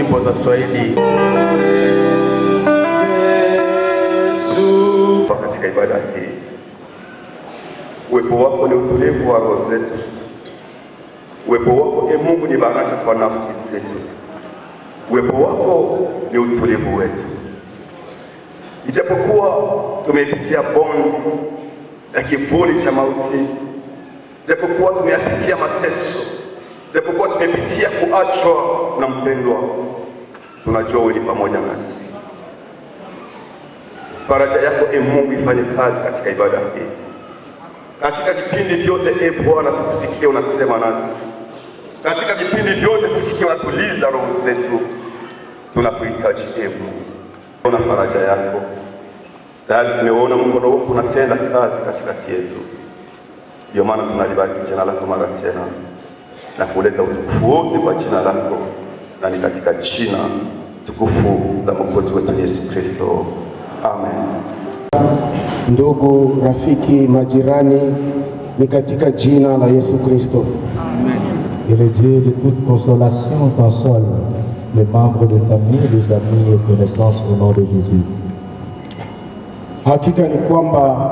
nyimbo za Swahili katika ibada hii. Uwepo wako ni utulivu wa roho zetu. Uwepo wako Mungu ni baraka kwa nafsi zetu. Uwepo wako ni utulivu wetu. Ijapokuwa tumepitia bonde ya kivuli cha mauti, ijapokuwa tumepitia mateso, ijapokuwa tumepitia kuachwa na mpendwa, tunajua wewe ni pamoja nasi. Faraja yako Mungu ifanye kazi katika ibada hii. Katika vipindi vyote Bwana tukusikie unasema nasi. Katika vipindi vyote tusikie unatuliza roho zetu. Tunakuhitaji Mungu. Ona faraja yako. Tayari tumeona mkono wako unatenda kazi katikati yetu. Ndio maana tunalibariki jina lako mara tena na kuleta utukufu wote kwa jina lako, na ni katika jina tukufu la Mwokozi wetu Yesu Kristo. Amen. Ndugu, rafiki, majirani, ni katika jina la Yesu Kristo. Amen. Et le Dieu de toute consolation console les membres de famille, les amis et connaissances au nom de Jésus. Hakika ni kwamba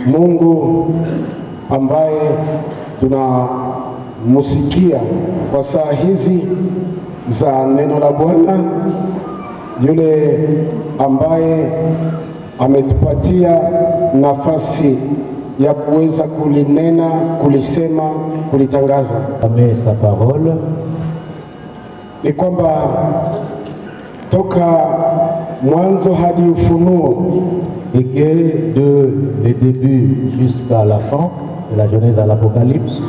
Mungu ambaye tunamsikia kwa saa hizi za neno la Bwana, yule ambaye ametupatia nafasi ya kuweza kulinena, kulisema, kulitangaza sa parole, ni kwamba toka mwanzo hadi Ufunuo, et que de le début jusqu'à la fin, de la Genèse à l'Apocalypse,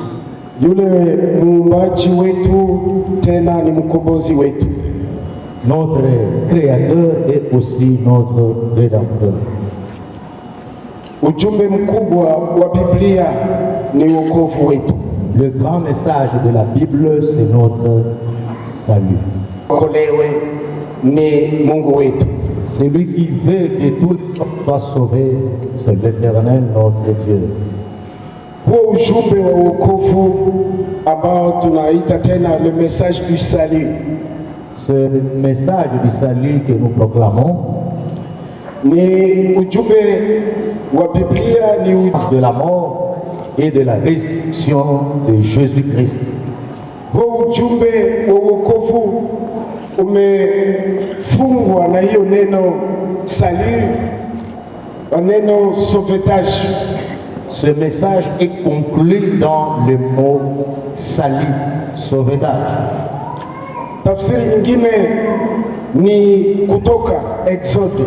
yule muumbaji wetu tena ni mkombozi wetu, notre Créateur est aussi notre Rédempteur. Ujumbe mkubwa wa Biblia ni wokovu wetu. Le grand message de la Bible, c'est notre salut. Okolewe ni Mungu wetu. Celui qui veut que tout soit sauvé, c'est l'Éternel, notre Dieu. Huo ujumbe wa wokovu ambao tunaita tena le message du salut, ce message du salut que nous proclamons, ni ujumbe wa Biblia, ni de la mort et de la résurrection de Jésus-Christ. Huo ujumbe wa wokovu umefungwa na hiyo neno salut, neno sauvetage. Ce message est conclu dans le mot salut, sauvetage. Tafsiri nyingine ni Kutoka, Exode.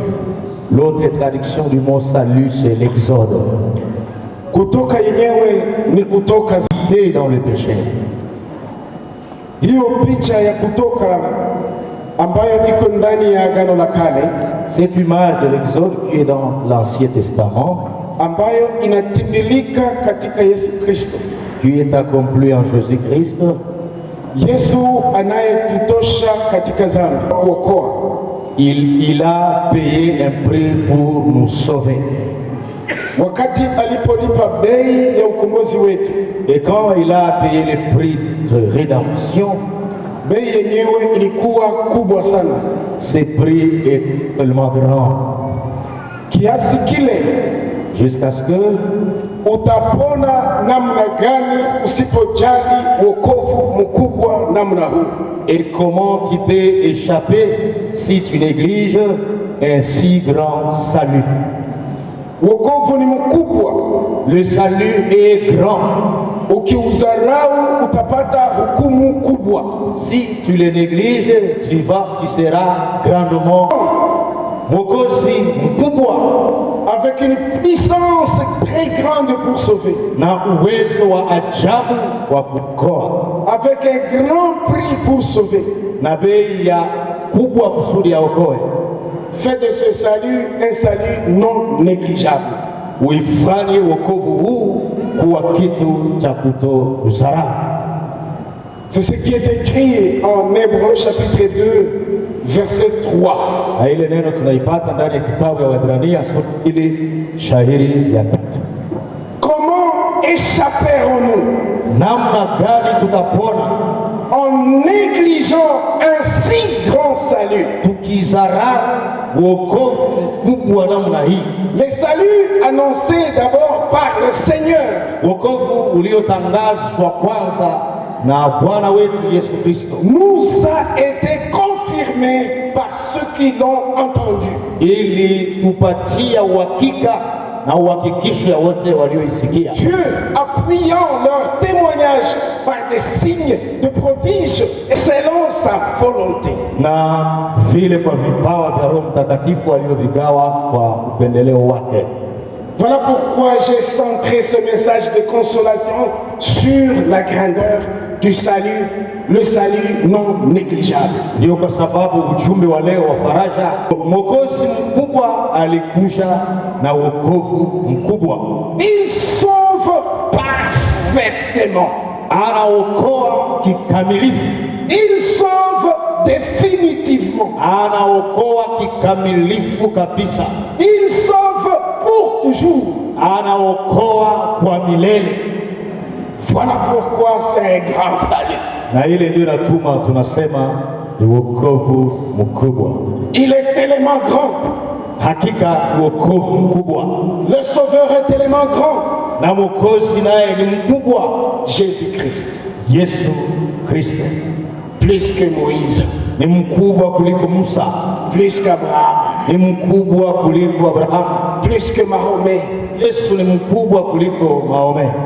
L'autre traduction du mot salut, c'est l'Exode. Kutoka yenyewe ni kutoka dans le péché. Hiyo picha ya kutoka ambayo iko ndani ya Agano la Kale, cette image de l'Exode qui est dans l'Ancien Testament, ambayo inatimilika katika Yesu Kristo, qui est accomplie en Jésus-Christ. Yesu anayetutosha katika dhambi, kuokoa. Il a payé un prix pour nous sauver. Wakati alipolipa bei ya ukombozi wetu, et quand il a payé le prix de rédemption, bei yenyewe ilikuwa kubwa sana. Ce prix est tellement grand, kiasi kile jusqu'à ce que utapona namna gani usipojali wokovu mkubwa namna huu? Et comment tu peux échapper si tu négliges un si grand salut? Wokovu ni mkubwa, le salut est grand. Ukiuzarau utapata hukumu kubwa. Si tu le négliges, tu seras grandement Mwokozi mkubwa, avec une puissance très grande pour sauver, na uwezo wa ajabu wa kuokoa, avec un grand prix pour sauver, na bei ya kubwa kusudi aokoe. Fait de ce salut un salut non négligeable. Uifanye wokovu huu kuwa kitu cha kutozarau. C'est ce qui est écrit en Hébreux chapitre 2 verset 3. Ile neno tunaipata ndani ya kitabu ya Waebrania sura ile shahiri ya 3. Comment échapperons-nous? Namna gani tutapona? En négligeant un salut. Le salut annoncé d'abord par le Seigneur. Nous a été confirmé par ceux qui l'ont entendu. Dieu appuyant leur témoignage par des signes de prodiges selon sa volonté. Voilà pourquoi j'ai centré ce message de consolation sur la grandeur du salut, le salut non négligeable. Il sauve parfaitement. Il sauve définitivement. Il sauve pour toujours. Voilà pourquoi c'est un grand salut. Il est tellement grand. Le Sauveur est tellement grand. Jésus-Christ. Plus que Moïse. Plus qu'Abraham. Plus que Mahomet.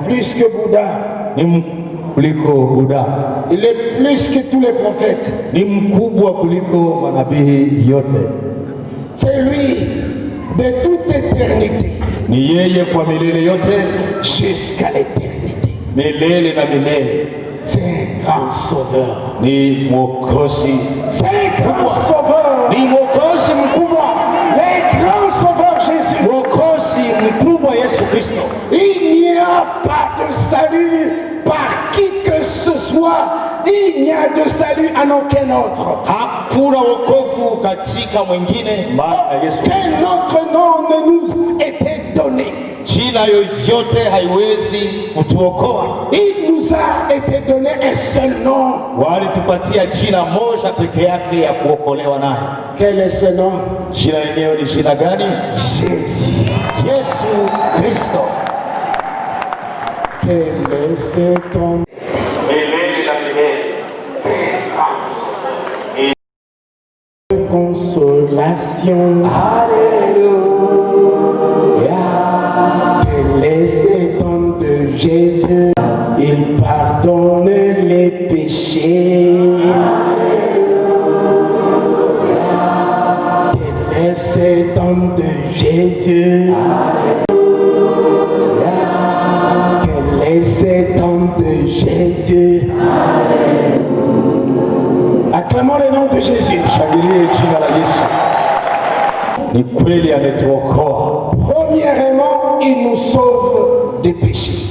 Plus que Bouddha. Il est plus que tous les prophètes. C'est lui de toute éternité jusqu'à l'éternité. C'est un grand sauveur. C'est un grand sauveur. Les grands sauveurs Jésus. Il n'y a pas de salut par qui que ce soit. Il n'y a de salut à aucun autre. Quel autre nom ne nous a été donné? Il nous a été donné un seul nom. Quel est ce nom? Jésus. Quel est ce nom? Consolation. Alléluia. Quel est cet homme de Jésus? Il pardonne les péchés. Alléluia. Quel est cet homme de Jésus? Alléluia. Quel est cet homme de Jésus? Alléluia. Acclamons le nom de Jésus. Premièrement, il nous sauve des péchés.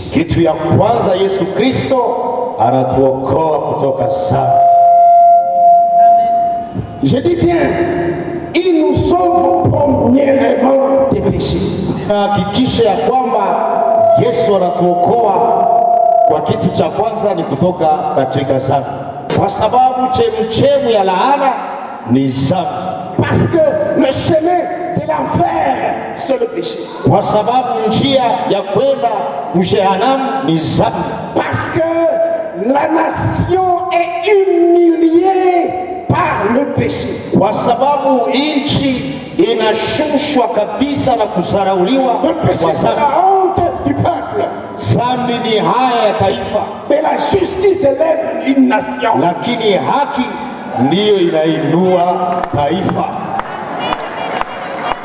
Je dis bien, il nous sauve premièrement des péchés. Parce que le chemin de l'enfer, c'est le péché. Parce que la nation est humiliée par le péché. Le péché, c'est la honte du peuple. Mais la justice élève une nation.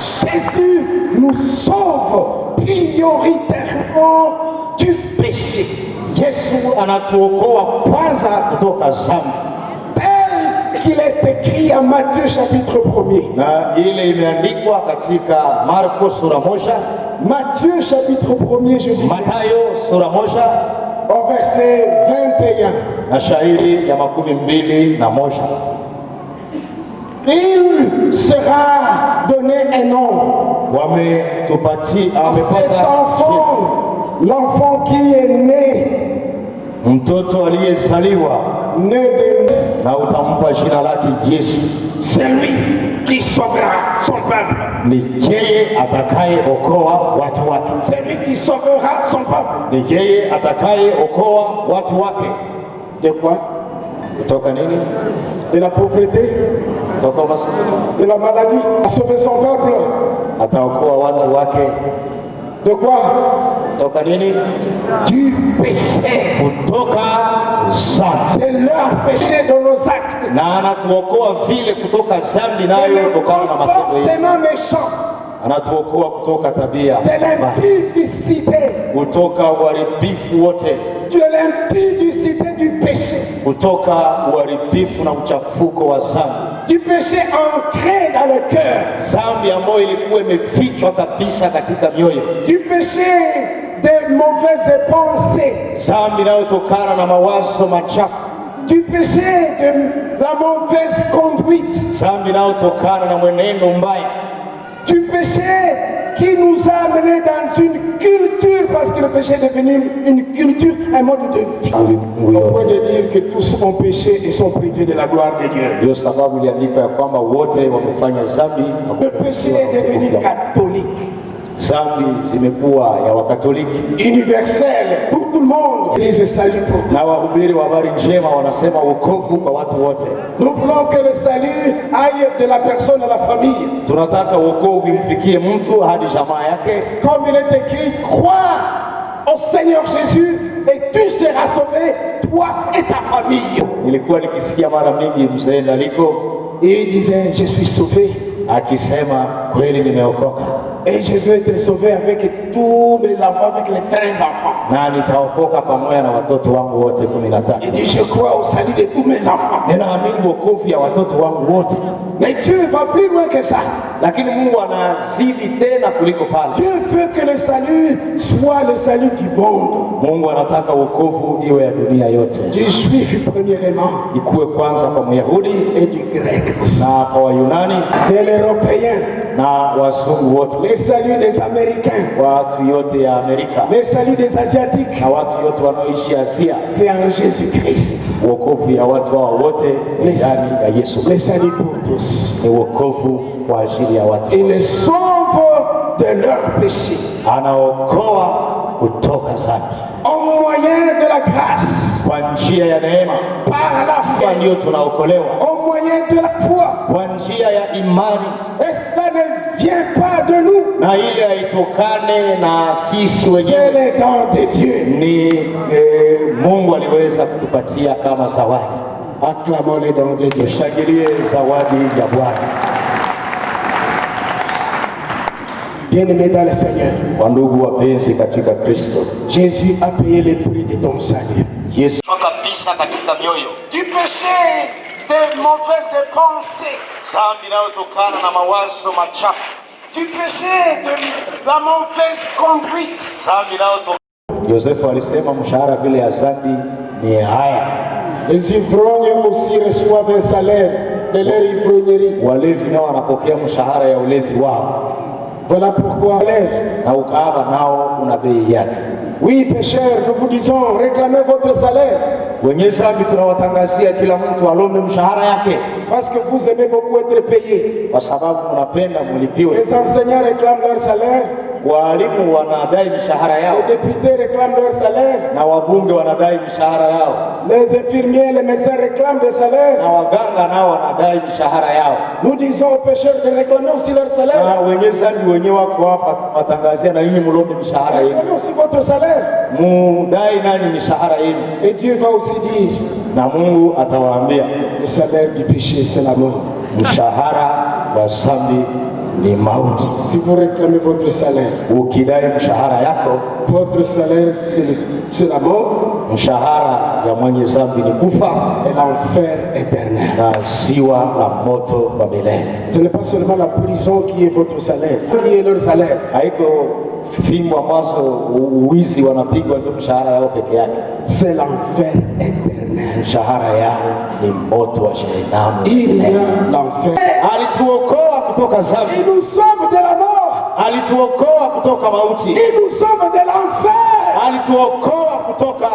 Jésus nous sauve prioritairement du péché. Tel qu'il est écrit à Matthieu chapitre 1er. Matthieu chapitre 1er, je dis. Au verset 21. Il sera donné un nom à cet enfant, l'enfant qui est né. né de na utampa jina lake Yesu. c'est lui qui sauvera son peuple. Ni yeye atakaye okoa watu wake. C'est lui qui sauvera son peuple. Ni yeye atakaye okoa watu wake. De quoi? Kutoka nini? De la pauvreté, Kutoka umaskini. de la maladie. A sauvé son peuple. Ataokoa watu wake. De quoi? Kutoka nini? Du péché. Kutoka dhambi. De leur péché dans nos actes. Na anatuokoa vile kutoka dhambi nayo kutokana na matendo yetu. Comportement méchant. Anatuokoa kutoka tabia De l'impudicité. kutoka uharibifu wote, De l'impudicité du péché. kutoka uharibifu na uchafuko wa dhambi, Du péché ancré dans le cœur. dhambi ambayo ilikuwa imefichwa kabisa katika mioyo, Du péché des mauvaises pensées. dhambi inayotokana na mawazo machafu, Du péché de la mauvaise conduite. dhambi inayotokana na mwenendo mbaya, Du péché qui nous a amenés dans une culture, parce que le péché est devenu une culture, un mode de vie. On peut dire que tous ont péché et sont privés de la gloire de Dieu. Ndio sababu iliandikwa ya kwamba wote wamefanya dhambi na Le péché est devenu catholique, dhambi zimekuwa ya Wakatoliki, universel pour tout le monde. Église salut pour tous. na wahubiri wa habari njema wanasema wokovu kwa watu wote. Nous voulons que le salut aille de la personne à la famille. Tunataka wokovu imfikie mtu hadi jamaa yake, Comme il est écrit, crois au Seigneur Jésus et tu seras sauvé, toi et ta famille. Nilikuwa nikisikia mara mingi mzee Ndaliko Et il disait, je suis sauvé akisema kweli nimeokoka et je veux être sauvé avec tous mes enfants, avec les 13 enfants. na nitaokoka pamoja na watoto wangu wote 13. Il dit, je crois au salut de tous mes enfants. Ninaamini wokovu ya watoto wangu wote, Mais Dieu va plus loin que ça. lakini Mungu anazidi tena kuliko pale. Dieu veut que le salut soit le salut du monde. Mungu anataka wokovu iwe ya dunia yote, Du juif premièrement ikuwe kwanza kwa Myahudi et du grec aussi. na kwa Wayunani De l'européen, na wazungu wote, le salut des américains, watu yote ya Amerika le salut des asiatiques. na watu yote wanaoishi Asia. C'est en Jésus-Christ. Wokovu ya watu hao wote ni ndani ya Yesu. Le salut pour tous. Ni wokovu kwa ajili ya watu. Il les sauve de leurs péchés. Anaokoa kutoka dhambi Au moyen de la grâce, kwa njia ya neema, par la kwa foi, ndio tunaokolewa au moyen de la foi. kwa njia ya imani, Et cela ne vient pas de nous, na ile haitokane na sisi c'est wenyewe, le don de Dieu. ni Mungu aliweza kutupatia kama zawadi. Acclamons les dons de Dieu. Tushangilie zawadi ya Bwana. Bien-aimés dans le Seigneur, Wandugu wapenzi katika Kristo, Jésus a payé le prix de ton salut. Yesu kabisa katika mioyo, Du péché, des mauvaises pensées, dhambi inayotokana na mawazo machafu, du péché, de la mauvaise conduite, dhambi inayotokana. Yosefu alisema mshahara vile ya dhambi ni haya. les ivrognes aussi reçoivent un salaire de leur ivrognerie. Walevi nao wanapokea mshahara ya ulevi wao, Voilà pourquoi, na ukahaba nao una bei yake. oui, pécheurs, nous vous disons, réclamez votre salaire, Wenye dhambi tunawatangazia kila mtu alome mshahara yake, parce que vous aimez beaucoup être payés. kwa sababu mnapenda mlipiwe. Les enseignants réclament leur salaire, Walimu wanadai mishahara yao les députés réclament leur salaire, na wabunge wanadai mishahara yao les infirmiers, les médecins réclament des salaires. na waganga nao wanadai mishahara yao, Nous disons aux pécheurs de réclamer aussi leur salaire. na wenye dhambi wenyewe wako hapa watangazia na nyinyi mlombe mishahara yenu, Réclamez aussi votre salaire. mudai nani mishahara yenu, Et Dieu va aussi dire, na Mungu atawaambia le salaire du péché, c'est la mort. mshahara wa dhambi ni mauti. Si vous réclamez votre salaire, Ukidai mshahara yako, votre salaire, c'est la mort mshahara ya mwenye dhambi ni kufa et l'enfer éternel. na ziwa la moto wa milele. Ce n'est pas seulement la prison qui est votre salaire, qui est leur salaire. Haiko fimbo ambazo uwizi wanapigwa tu mshahara yao peke yake. C'est l'enfer éternel. Mshahara yao ni moto wa jehanamu. Il y a l'enfer. Alituokoa kutoka dhambi, Il nous sauve de la mort. alituokoa kutoka mauti, Il nous sauve de l'enfer. alituokoa kutoka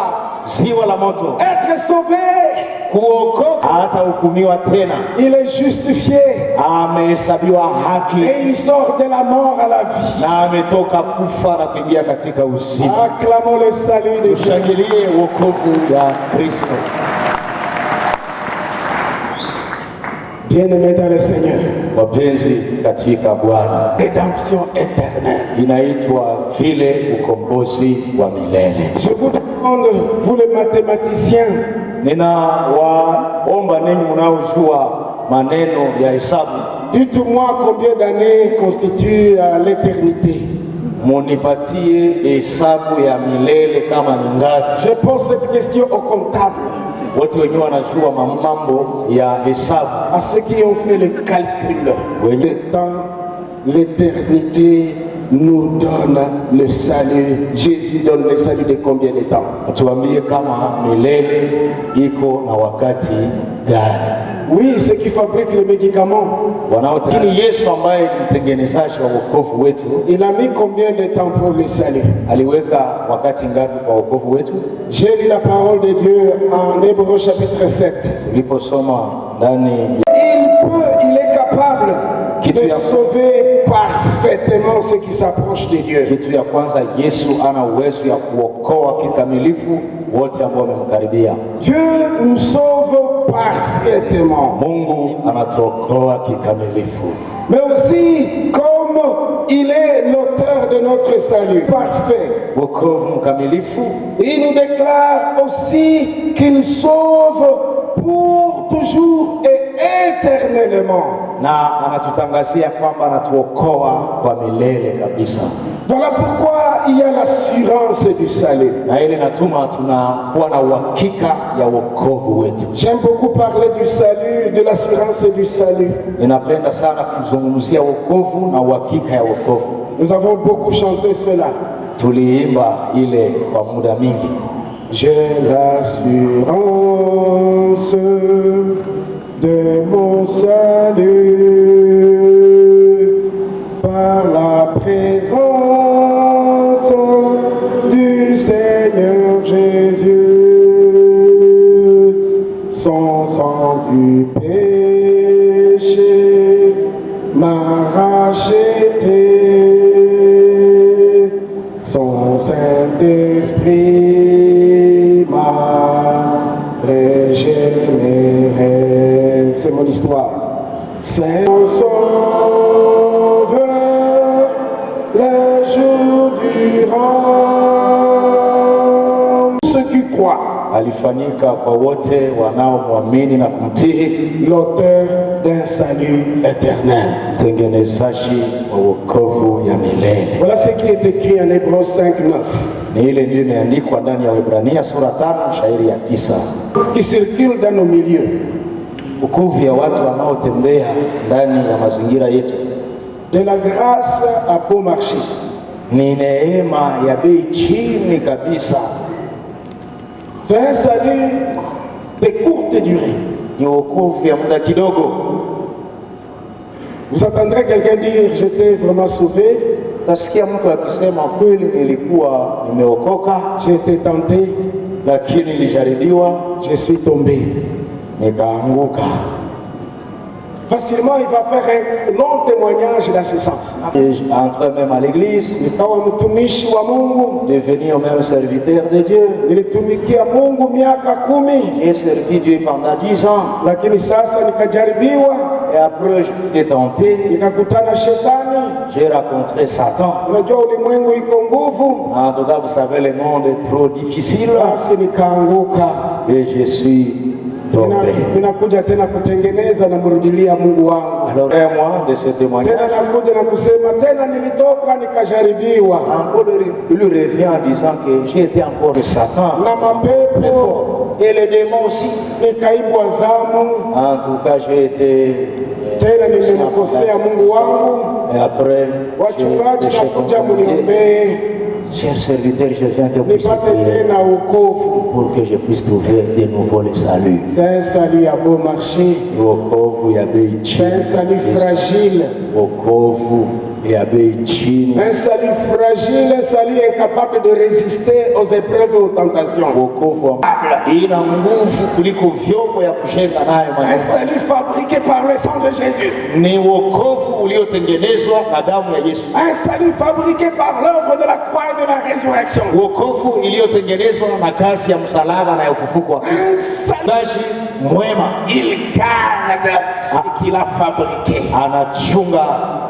ziwa la moto. Être sauvé, kuokoka, hatahukumiwa tena. Il est justifié. Amehesabiwa haki Et il sort de la mort à la vie. na ametoka kufa na kuingia katika uzima. Acclamons le salut de Dieu. Tushangilie wokovu ya Kristo. Bien-aimés dans le Seigneur. Wapenzi katika Bwana, Rédemption éternelle. inaitwa vile ukombozi wa milele. Je vous demande, vous les mathématiciens, Ninawaomba ninyi mnaojua maneno ya hesabu, dites-moi combien d'années constitue l'éternité. munipatie hesabu ya milele kama ni ngapi. Je pose cette question aux comptables, Wote wenyewe wanajua mambo ya hesabu. à ceux qui ont fait le calcul. Le temps, l'éternité nous donne le salut. Jésus donne le salut de combien de temps? Tuambie kama milele iko na wakati gani? Oui, ceux qui fabriquent les médicaments. Lakini Yesu ambaye ni mtengenezaji wa wokovu wetu, Il a mis combien de temps pour le salut? aliweka wakati ngapi kwa wokovu wetu? J'ai lu la parole de Dieu en Hébreux chapitre 7. Tuliposoma ndani Il est capable de sauver parfaitement ceux qui s'approchent de Dieu. kitu ya kwanza, Yesu ana uwezo ya kuokoa kikamilifu wote ambao wamemkaribia. Dieu nous sauve parfaitement. Mungu anatuokoa kikamilifu. Mais aussi, comme il est l'auteur de notre salut parfait, Wokovu mkamilifu, il nous déclare aussi qu'il sauve pour toujours et éternellement. na anatutangazia kwamba anatuokoa kwa milele kabisa. Voilà pourquoi il y a l'assurance du salut. Na ile natuma tunakuwa na uhakika ya wokovu wetu. J'aime beaucoup parler du salut, de l'assurance du salut. Ninapenda sana kuzungumzia wokovu na uhakika ya wokovu. Nous avons beaucoup chanté cela. Tuliimba ile kwa muda mingi. J'ai l'assurance de mon salut par la présence du Seigneur Jésus. Son sang du péché m'a racheté. Son Saint-Esprit m'a régénéré. C'est mon histoire. C'est mon sauveur, les jours durant. Ceux qui croient, Alifanyika kwa wote wanaomwamini na kumtii, l'auteur d'un salut éternel. mtengenezaji wa wokovu ya milele. Voilà ce qui est écrit en Hébreux 5:9. Ni ile ndio imeandikwa ndani ya Waebrania sura 5 shairi ya 9. Qui circule dans nos milieux. Wokovu ya watu wanaotembea ndani ya mazingira yetu De la grâce à bon marché. ni neema ya bei chini kabisa. C'est un salut de courte durée. Ni wokovu ya muda kidogo. Vous entendrez quelqu'un dire j'étais vraiment sauvé, Nasikia mtu akisema kweli nilikuwa nimeokoka, j'ai été tenté, lakini nilijaribiwa je suis tombé. nikaanguka. Facilement, il va faire un long témoignage dans ce sens. Entre même à l'église, Nikawa mtumishi wa Mungu, devenir même serviteur de Dieu. nilitumikia Mungu miaka 10, J'ai servi Dieu pendant 10 ans. lakini sasa nikajaribiwa, Et après, je suis tenté. nikakutana shetani. J'ai rencontré Satan. Unajua ulimwengu iko nguvu, En tout cas, vous savez, le monde est trop difficile. basi nikaanguka. Et je suis tombé. Ninakuja tena kutengeneza na mrudilia Mungu wangu. Alors, un mois de ce Tena témoignage, nakuja na kusema tena nilitoka nikajaribiwa encore il lui revient en disant que j'ai été encore de Satan. na mapepo, Et les démons aussi. nikaibwa zamu, En tout cas, j'ai été. tena nimemkosea Mungu wangu. Et après, Wachungaji j'ai nakuja compris. muniombee Cher serviteur, je viens te nipate prier tena wokovu. pour que je puisse trouver de nouveau le salut. C'est un salut à bon marché, Wokovu ya bei c'est un chini salut kabisa. fragile. Wokovu ya bei chini, un salut fragile, un salut incapable de résister aux épreuves et aux tentations, wokovu ina nguvu kuliko vyombo ya kujenga nayo un manyumba. salut fabriqué par le sang de Jésus, Ni wokovu uliotengenezwa na damu ya Yesu, un salut fabriqué par l'œuvre de la croix et de la résurrection, wokovu iliyotengenezwa na kazi ya msalaba na ya ufufuko wa Kristo. Mchungaji mwema il garde ce qu'il a fabriqué, anachunga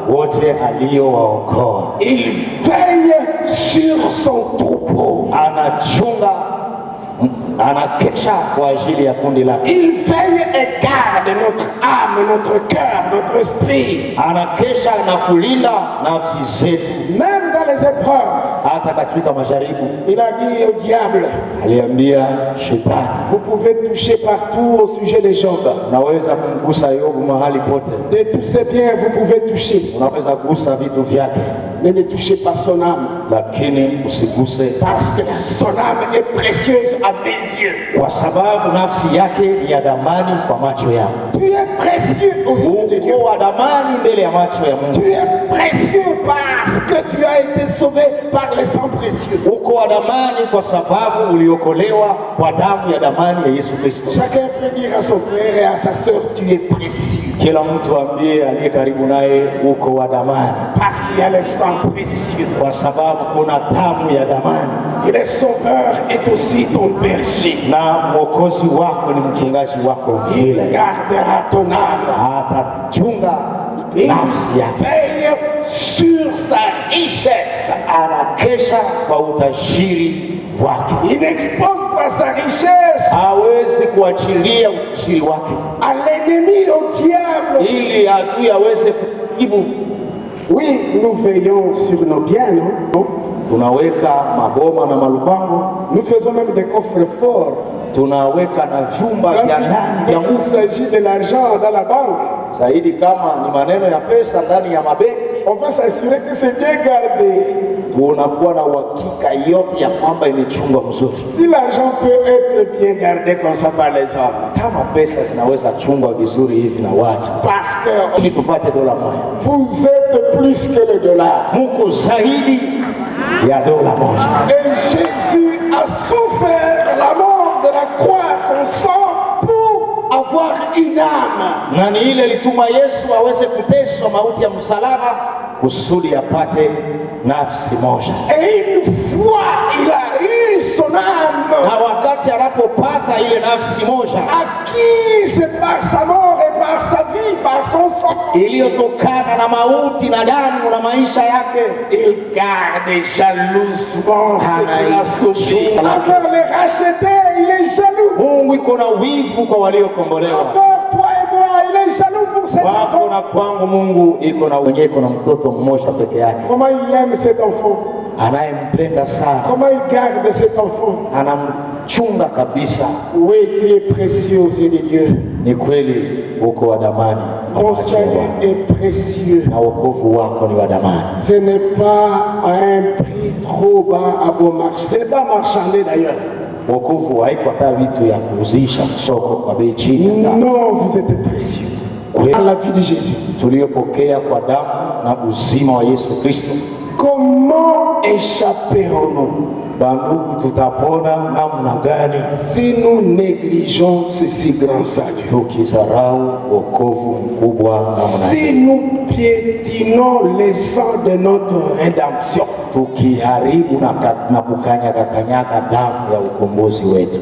wote aliowaokoa, il veille sur son troupeau, anakesha kwa ajili ya kundi lake. il veille et garde notre âme, notre cœur, notre esprit, Anakesha na kulinda nafsi zetu même dans les épreuves. hata katika majaribu. Il a dit au diable, Aliambia shetani, vous pouvez toucher partout au sujet des Job. unaweza kumgusa Yobu mahali pote, De tous ses biens, vous pouvez toucher. unaweza kugusa vitu vyake, Mais ne touchez pas son âme, lakini usiguse, parce que son âme est précieuse à mes yeux. kwa sababu nafsi yake ni ya damani kwa macho yangu. Tu es précieux aux yeux de Dieu. Uko wa damani mbele ya macho ya Mungu. Tu es précieux parce que tu as été sauvé par le sang précieux. Uko wa damani kwa sababu uliokolewa kwa damu ya damani ya Yesu Kristo. Chacun peut dire à son frère et à sa sœur, tu es précieux. Kila mtu ambie aliye karibu naye uko wa damani, Parce qu'il y a le sang précieux. kwa sababu kuna damu ya damani, Et le sauveur est aussi ton berger. na mwokozi wako ni mchungaji wako Il vile, gardera ton âme. atachunga Il nafsi yake, veille sur sa richesse. anakesha kwa utajiri wake, Il n'expose pas sa richesse hawezi kuachilia utajiri wake à l'ennemi, au diable. ili adui aweze kujibu. Oui, nous veillons sur nos biens, non? Tunaweka maboma na malupango, Nous faisons même des coffres forts. tunaweka na vyumba vya ndani vya Quand il nguvu s'agit de l'argent dans la banque, zaidi. Kama ni maneno ya pesa ndani ya mabenki, on va s'assurer que c'est bien gardé. tunakuwa na uhakika yote ya kwamba imechungwa mzuri. Si l'argent peut être bien gardé comme ça par les hommes, Kama pesa zinaweza chungwa vizuri hivi na watu, parce que ili tupate dola moja, vous êtes plus que le dollar. muko zaidi ya dola moja. Et Jésus a souffert la mort de la croix, son sang, pour avoir une âme. Na ni ile lituma Yesu aweze kuteswa mauti ya msalaba kusudi apate nafsi moja. Et une fois il a eu son âme, Na wakati anapopata ile nafsi moja acquise par sa mort et par sa vie, par son sang, iliyotokana na mauti na damu na maisha yake, il garde jalousement ce qu'il a sauvé. Envers les rachetés, il est jaloux. Mungu iko na wivu kwa waliokombolewa. Envers toi et moi, il est jaloux pour ses Wako enfants. na kwangu, Mungu iko na wenyewe, iko na mtoto mmoja peke yake Comment il aime cet enfant? anayempenda sana, Comment il garde cet enfant? anamchunga kabisa. Oui, tu es précieux aux yeux de Dieu. Ni kweli uko wa damani kwa Ton macho ya salut Bwana. est précieux. Na wokovu wako ni wa damani, Ce n'est pas à un prix trop bas à bon marché. Ce n'est pas marchandé d'ailleurs. wokovu haiko hata vitu ya kuuzisha soko kwa bei chini. Non, vous êtes précieux. Dans la vie de Jésus. Tuliyopokea kwa damu na uzima wa Yesu Kristo. Comment échapperons-nous Bandugu, tutapona namna gani si nous négligeons ce si grand salut? tukizarau wokovu mkubwa namna Si hii? nous piétinons le sang de notre rédemption? Tukiharibu na kukanyaga damu ya ukombozi wetu.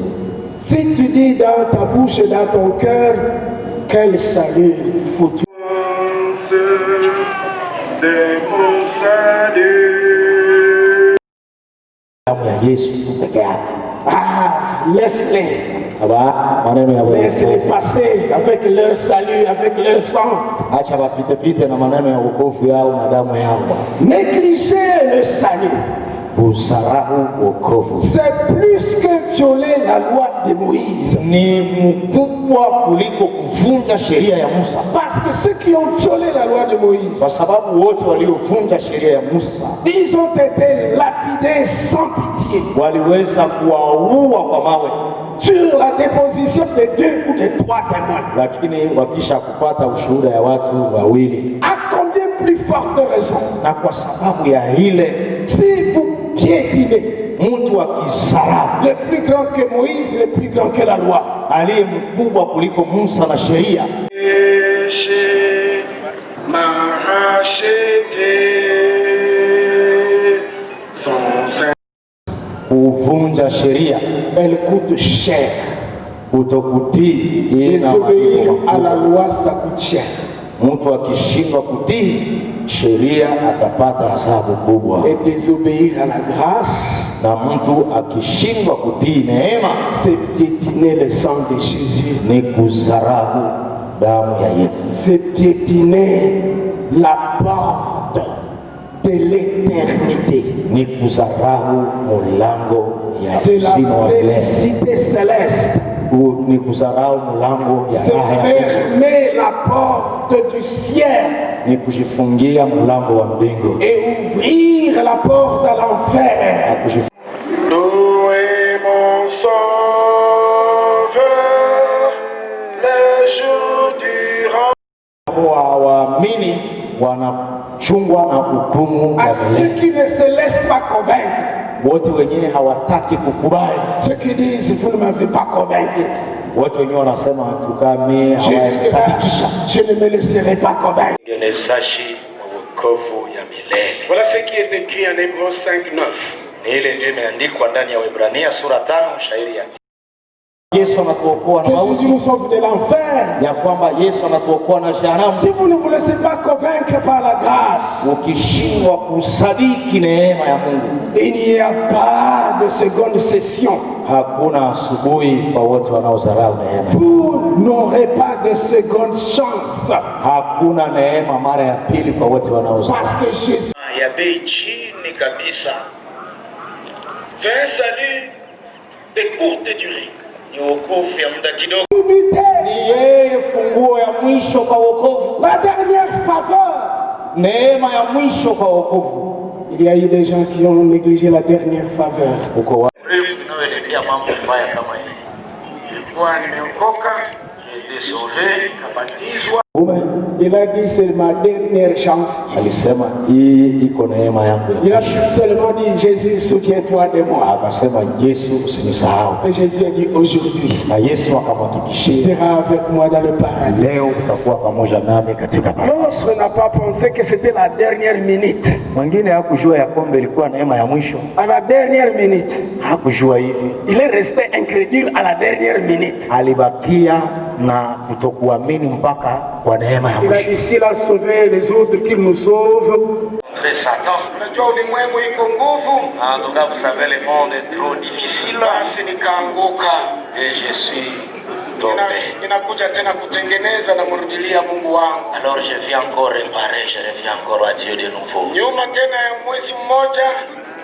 Si tu dis dans ta bouche et dans ton cœur, quel salut foutu. Damu ya Yesu peke yake. Ah, laisse-les. Aba maneno ya Laisse-les wokovu, passer avec leur salut, avec leur sang. acha wapite na maneno ya wokovu yao na damu yao. Négligez le salut. Usarau wokovu C'est plus que violer la loi de Moïse. ni mkubwa kuliko kuvunja sheria ya Musa, Parce que ceux qui ont violé la loi de Moïse, kwa sababu wote waliovunja sheria ya Musa ils ont été lapidés sans pitié waliweza kuwaua kwa mawe, sur la déposition de 2 ou de 3 témoins. lakini wakisha kupata ushuhuda ya watu wawili, À combien plus forte raison, na kwa sababu ya ile, si vous piétinez mtu akizarau le plus grand que Moïse, le plus grand que la loi, aliye mkubwa kuliko Musa na sheria, kuvunja sheria, elle coûte cher. kutokutii Désobéir à la loi, ça coûte cher. Mtu akishindwa kutii sheria atapata adhabu kubwa, Et désobéir à la grâce, na mtu akishindwa kutii neema c'est piétiner le sang de Jésus. ni kudharau damu ya Yesu, C'est piétiner la porte de l'éternité, ni kudharau mulango ya de uzima wa la milele, félicité céleste. ni kudharau mulango ya C'est raha ya Mungu, fermer la porte du ciel ni kujifungia mlango wa mbingu et ouvrir la porte à l'enfer. Louez mon sauveur les jours durant. Waamini wanachungwa na hukumu À ya ceux milele. qui ne se laissent pas convaincre, Wote wengine hawataki kukubali, ceux qui disent vous ne m'avez pas convaincu, wote wengine wanasema tukame, jusque-là hawasadikisha. je ne me laisserai pas convaincre. Mgenezaji wa wokovu ya milele. Voilà ce qui est écrit en Hébreux 5:9. Ni ile ndio imeandikwa ndani ya Waebrania sura 5 shairi ya Yesu anatuokoa na Que Jésus mauti, nous sauve de l'enfer. ya kwamba Yesu anatuokoa na Si jehanamu. vous ne vous laissez pas convaincre par la grâce, Ukishindwa kusadiki neema ya Mungu, il n'y a pas de seconde session. hakuna asubuhi kwa wote wanaodharau neema. Vous n'aurez pas de seconde chance. Hakuna neema mara ya pili kwa wote wanaodharau. Parce que Jésus ya bei chini kabisa. C'est un salut de courte durée. Ni wokovu ya muda kidogo. Ni yeye funguo ya mwisho kwa wokovu, la dernière faveur. neema ya mwisho kwa wokovu. Il y a eu des gens qui ont négligé la dernière faveur. Uko wapi? Tunaoelekea mambo mbaya kama hili. Nilikuwa nimeokoka, j'ai été sauvé, kabatizwa. Il a dit c'est ma dernière chance. Alisema hii iko neema yangu Il ya a mwisho. seulement dit Jésus, souviens-toi de moi. Akasema Yesu usinisahau, Et Jésus a dit aujourd'hui, na Yesu tu akamhakikishia seras avec moi dans le paradis. leo utakuwa pamoja nami katika paradiso. L'autre n'a pas pensé que c'était la dernière minute. Mwingine hakujua ya kwamba ilikuwa neema ya mwisho, À la dernière minute, hakujua hivi, il est resté incrédule à la dernière minute. alibakia na kutokuamini mpaka kwa neema ya Il a mwisho. dit s'il a sauvé les autres, qu'il nous sauve. Très Satan. Unajua ulimwengu iko nguvu, En tout cas, vous savez, le monde est trop difficile. basi nikaanguka. Et je suis tombé. Ninakuja tena kutengeneza na mrudilia Mungu wangu. Alors je viens encore réparer, je reviens encore à Dieu de nouveau. Nyuma tena ya mwezi mmoja,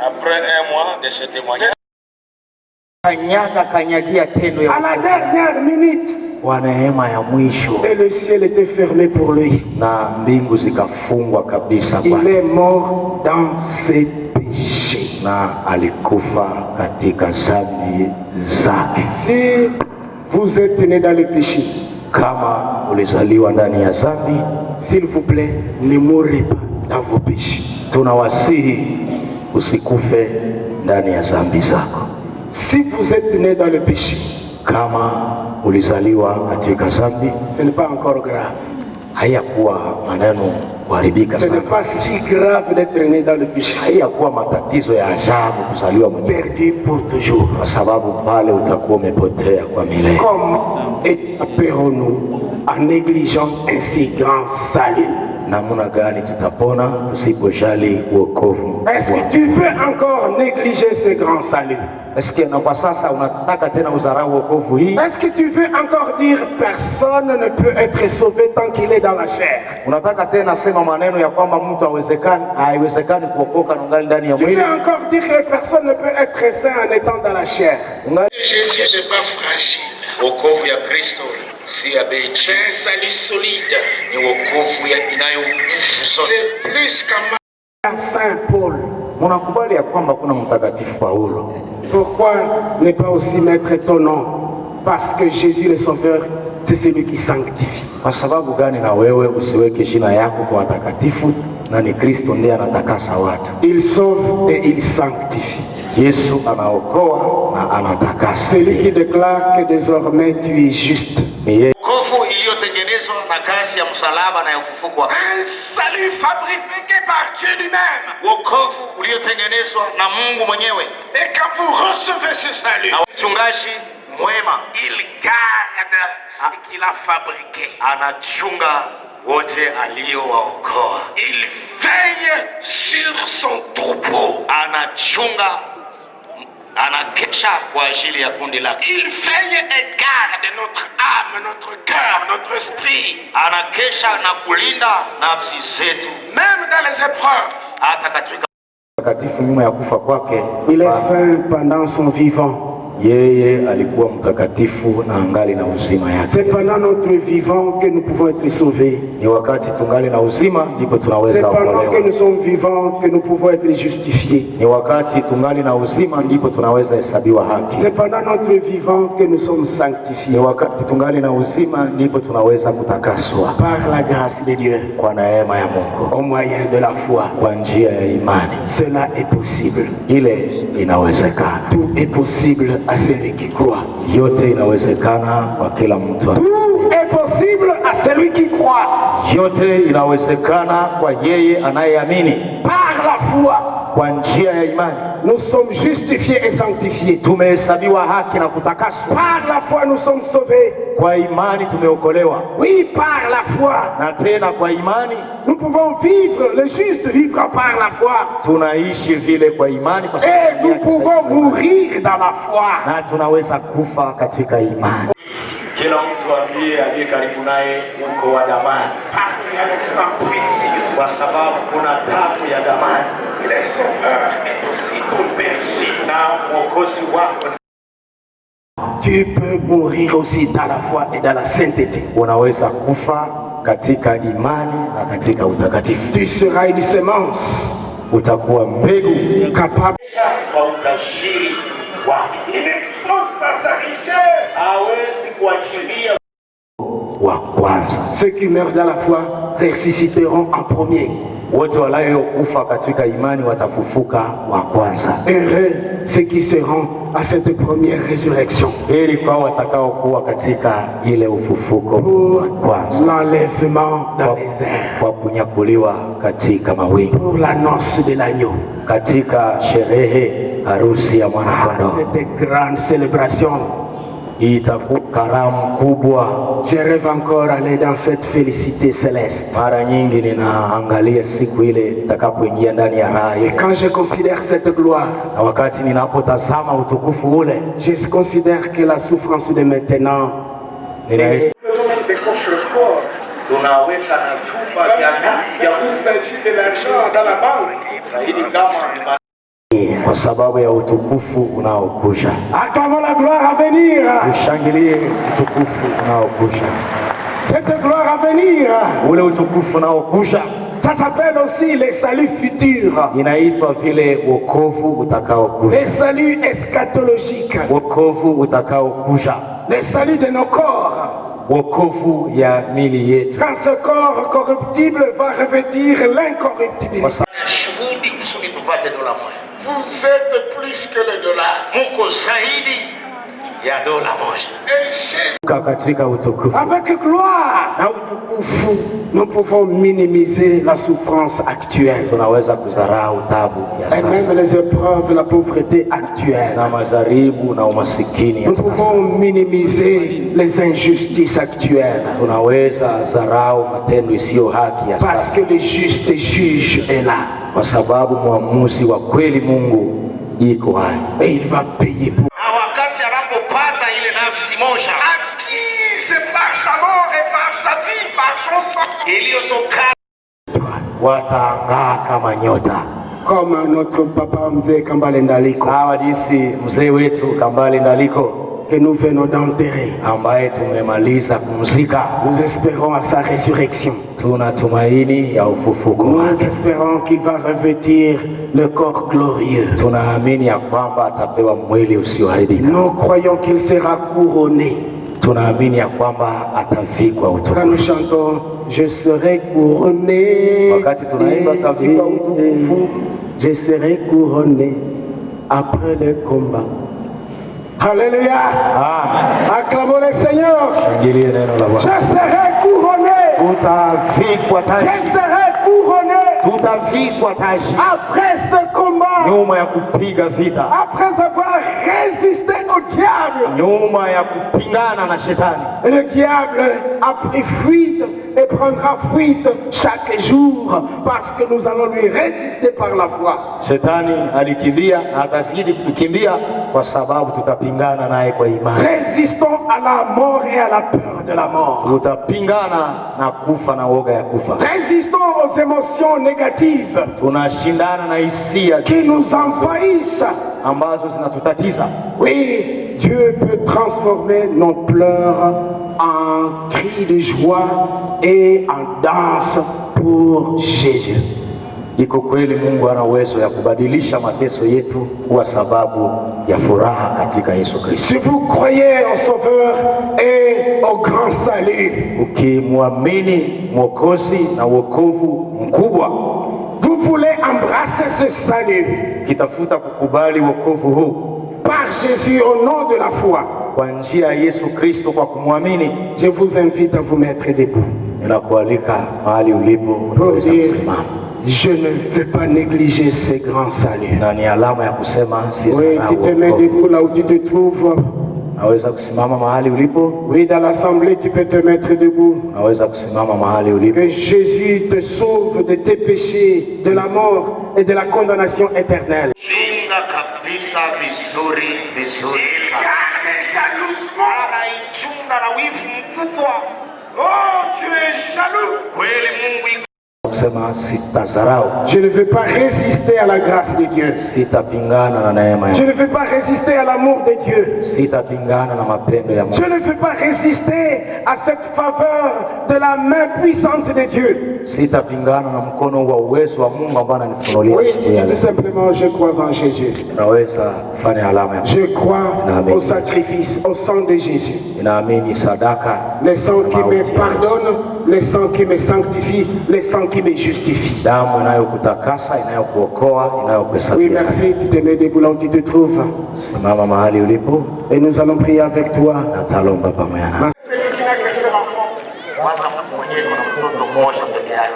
Après un mois de ce témoignage, Kanyagia tendo ya À la dernière minute, kwa neema ya mwisho, et le ciel était fermé pour lui. na mbingu zikafungwa kabisa Il kwake, est mort dans ses péchés. na alikufa katika dhambi zake. Si vous êtes né dans le péché, Kama ulizaliwa ndani ya dhambi, s'il vous plaît, ne mourrez pas dans vos péchés. tunawasihi usikufe ndani ya dhambi zako. Si vous êtes né dans le péché, Kama ulizaliwa katika dhambi, ce n'est pas encore grave. hayakuwa maneno kuharibika Ce n'est sana, pas si grave d'être né dans le péché. hayakuwa matatizo ya ajabu kuzaliwa mwenyewe, Perdu pour toujours. kwa sababu pale utakuwa umepotea kwa milele. Comment échapperons-nous en négligeant un si grand salut? Namna gani tutapona tusipojali wokovu? Est-ce que tu veux encore négliger ce grand salut? Eske na kwa sasa unataka tena udharau wokovu hii? Est-ce que tu veux encore dire personne ne peut être sauvé tant qu'il est dans la chair? Unataka tena sema maneno ya kwamba mtu haiwezekani kuokoka na ungali ndani ya Tu mwili? veux encore dire que personne ne peut être saint en étant dans la chair? Jésus n'est pas fragile. wokovu ya Kristo si ya bei chini. C'est un salut solide. Ni wokovu inayo nguvu zote. C'est plus qu'un Saint Paul. Unakubali ya kwamba kuna mtakatifu Paulo? Pourquoi ne pas aussi mettre ton nom? Parce que Jésus le Sauveur c'est celui qui sanctifie. Kwa sababu gani na wewe usiweke jina yako kwa watakatifu, na ni Kristo ndiye anatakasa watu? Il sauve et il sanctifie. Yesu anaokoa na anatakasa. Celui qui déclare que désormais tu es juste. Wokovu iliyotengenezwa na kazi ya msalaba na ya ufufuko wa Kristo. Un salut fabriqué par Dieu lui-même. Wokovu uliotengenezwa na Mungu mwenyewe. Et quand vous recevez ce salut, Mchungaji mwema, il garde ce qu'il a fabriqué. anachunga wote aliowaokoa. Il veille sur son troupeau. Anachunga, anakesha kwa ajili ya kundi lake. Il veille et garde notre âme, notre cœur, notre esprit. Anakesha na kulinda nafsi zetu, Même dans les épreuves. hata katika Mtakatifu nyuma ya kufa kwake, Il est saint pendant son vivant. yeye alikuwa mtakatifu na angali na uzima yake. C'est pendant notre vivant que nous pouvons être sauvés. Ni wakati tungali na uzima ndipo C'est tunaweza pendant que kuokolewa. nous sommes vivants que nous pouvons être justifiés. Ni wakati tungali na uzima ndipo tunaweza hesabiwa haki. C'est pendant notre vivant que nous sommes Ni sanctifiés. wakati tungali na uzima ndipo tunaweza kutakaswa Par la grâce de Dieu. kwa neema ya Mungu, Au moyen de la foi. kwa njia ya imani. Cela est possible. Ile inawezekana, Tout est possible à celui qui croit. yote inawezekana kwa kila mtu. Tout est possible à celui qui croit. Yote inawezekana kwa yeye anayeamini. Par la foi, Kwa njia ya imani nous sommes justifiés et sanctifiés. tumehesabiwa haki na kutakaswa. Par la foi, nous sommes sauvés. Kwa imani tumeokolewa, Oui, par la foi. na tena kwa imani Nous pouvons vivre, le juste vivre par la foi. tunaishi vile kwa imani, kwa Et sababu nous pouvons mourir dans la foi. na tunaweza kufa katika imani. Kila mtu aliye karibu naye uko wa damani, Parce qu'il y a le sang précieux. kwa sababu kuna damu ya damani Le Sauveur est aussi ton berger. na mwokozi wako. Tu peux mourir aussi dans la foi et dans la sainteté. Unaweza kufa katika imani na katika utakatifu. Tu seras une semence Utakuwa mbegu capable. Kwa utajiri wake Il expose par sa richesse. hawezi kuachilia. wa kwanza. Ceux qui meurent dans la foi ressusciteront en premier. Wote waliokufa katika imani watafufuka wa kwanza. Heureux ceux qui seront à cette première résurrection. Heri kwa watakaokuwa katika ile ufufuko Pour wa kwanza, l'enlèvement dans les airs. kwa kunyakuliwa katika mawingu, Pour la noce de l'agneau. katika sherehe harusi ya mwanakondoo. Cette grande célébration. Itakuwa karamu kubwa. Je rêve encore aller dans cette félicité céleste. Mara nyingi ninaangalia siku ile itakapoingia ndani ya raha Et ile, quand je considère cette gloire, na wakati ninapotazama utukufu ule, je considère que la souffrance de maintenant ninahisi Tunaweka na chumba ya de l'argent dans la banque. zaidi kama kwa sababu ya utukufu unaokuja. Acclamons la gloire à venir. Ushangilie utukufu unaokuja, Cette gloire à venir, ule utukufu unaokuja. ça s'appelle aussi les saluts futurs. Inaitwa vile wokovu utakaokuja, Les saluts eschatologiques. wokovu utakaokuja, Les saluts de nos corps. wokovu ya mili yetu. Quand ce corps corruptible va revêtir l'incorruptibilité. shuhudi kusudi tupate dola moja. Vous êtes plus que le dollar. Muko zaidi ya dola moja. Et Jésus, Katika utukufu avec gloire, na utukufu nous pouvons minimiser la souffrance actuelle. tunaweza kudharau tabu ya Et même sasa les épreuves, la pauvreté actuelle. na majaribu na umasikini ya Nous sasa. pouvons minimiser les injustices actuelles. Tunaweza dharau matendo isiyo haki ya Parce sasa, que le juste juge est là. kwa sababu mwamuzi wa kweli Mungu iko hai, Et il va payer pour. Na wakati anapopata ile nafsi moja Acquise par sa mort et par sa vie, par son sang. iliyotokana watang'aa kama nyota. Comme notre papa Mzee Kambale Ndaliko, Sawa jinsi mzee wetu Kambale Ndaliko que nous venons d'enterrer. ambaye tumemaliza kumzika, Nous espérons à sa résurrection. tuna tumaini ya ufufuko Nous wake. espérons qu'il va revêtir le corps glorieux. Tunaamini ya kwamba atapewa mwili usioharibika. Nous croyons qu'il sera couronné. tunaamini ya kwamba atavikwa Quand utukufu. nous chantons, je serai couronné, Wakati tunaimba atavikwa utukufu, je serai couronné après le combat. Alléluia. Acclamons le Seigneur. shangilie neno la Je Bwana. serai couronné. Tutavikwa Je taji, serai couronné tutavikwa taji après ce combat. nyuma ya kupiga vita, Après avoir résisté au diable. nyuma ya kupingana na shetani. Et le diable a pris fuite et prendra fuite chaque jour parce que nous allons lui résister par la foi. Shetani alikimbia na atazidi kukimbia kwa sababu tutapingana naye kwa imani. Résistons à la mort et à la peur de la mort. Tutapingana na kufa na woga ya kufa. Résistons aux émotions négatives Tunashindana na hisia qui nous envahissent. ambazo zinatutatiza. Oui, Dieu peut transformer nos pleurs en cris de joie et en danse pour Jésus. Iko kweli Mungu ana uwezo ya kubadilisha mateso yetu kuwa sababu ya furaha katika Yesu Kristo. Si vous croyez au Sauveur et au grand salut, Ukimwamini Mwokozi na wokovu mkubwa, vous voulez embrasser ce salut kitafuta kukubali wokovu huu par Jésus au nom de la foi. kwa njia ya Yesu Kristo kwa kumwamini, Je vous invite à vous mettre debout ninakualika mahali ulipo pour unaweza dire, kusimama. je ne veux pas négliger ce grand salut. Na ni alama ya kusema si Oui, tu te mets debout là où tu te trouves. Naweza kusimama mahali ulipo, Oui, dans l'assemblée, tu peux te mettre debout. naweza kusimama mahali ulipo. Que Jésus te sauve de tes péchés, de la mort et de la condamnation éternelle. Chunga kabisa vizuri vizuri sana. Anaichunga na wivu mkubwa. Oh, tu es jaloux. Kweli Mungu Kusema sitazarau, Je ne veux pas résister à la grâce de Dieu. sitapingana na neema Je ya ne veux pas résister à l'amour de Dieu. sitapingana na mapendo ya Je Mungu, ne veux pas résister à cette faveur de la main puissante de Dieu. sitapingana na mkono wa uwezo wa Mungu ambao ananifunulia Oui, siku ya tout leo. simplement, je crois en Jésus. Naweza kufanya alama ya Je crois Amen. au sacrifice, au sang de Jésus. ninaamini sadaka, Le sang qui me mauti ya Yesu. pardonne, le sang qui me sanctifie, le sang qui me justifie. damu inayokutakasa, inayokuokoa, Oui, inayokuhesabia. merci, tu te mets debout là où tu te trouves. Simama mahali ulipo Et nous allons prier avec toi. na talomba pamoja nawe. kwanza mtu mwenyewe kuna mtoto mmoja mbele yake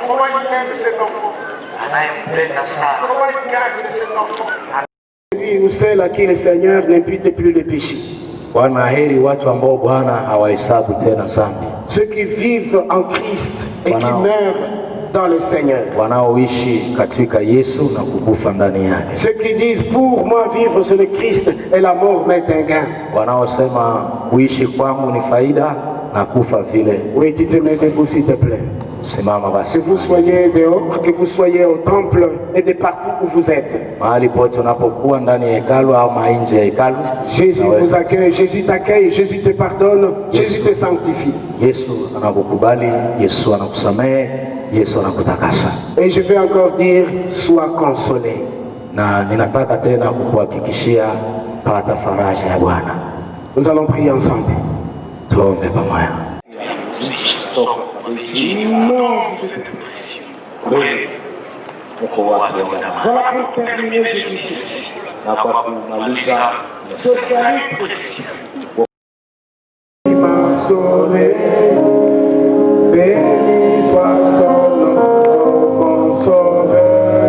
anayempenda sana. Lui ou celle à qui le Seigneur n'impute plus les péchés. Wana heri watu ambao Bwana hawahesabu tena dhambi, Ceux qui vivent en Christ et qui Voilà. meurent dans le Seigneur. wanaoishi katika Yesu na kukufa ndani yake, Ceux qui disent pour moi vivre c'est le Christ et la mort m'est un gain. wanaosema kuishi kwangu ni faida na kufa vile. Oui, tu te mets debout s'il te plaît. Simama Que basi vous soyez dehors, que vous soyez au temple et de partout où vous êtes. mahali pote unapokuwa, ndani ya hekalu au nje ya hekalu. Jésus Naweza. vous accueille, Jésus t'accueille, Jésus te pardonne, Jésus te sanctifie. Yesu anakukubali, Yesu anakusamehe, Yesu anakutakasa. Et je vais encore dire, sois consolé. Na ninataka tena kukuhakikishia, pata faraja ya Bwana. Nous allons prier ensemble. Tuombe pamoja. Voilà pour terminer, je dis ceci. Ce salut précieux. Il m'a sauvé, béni soit son nom, mon sauveur.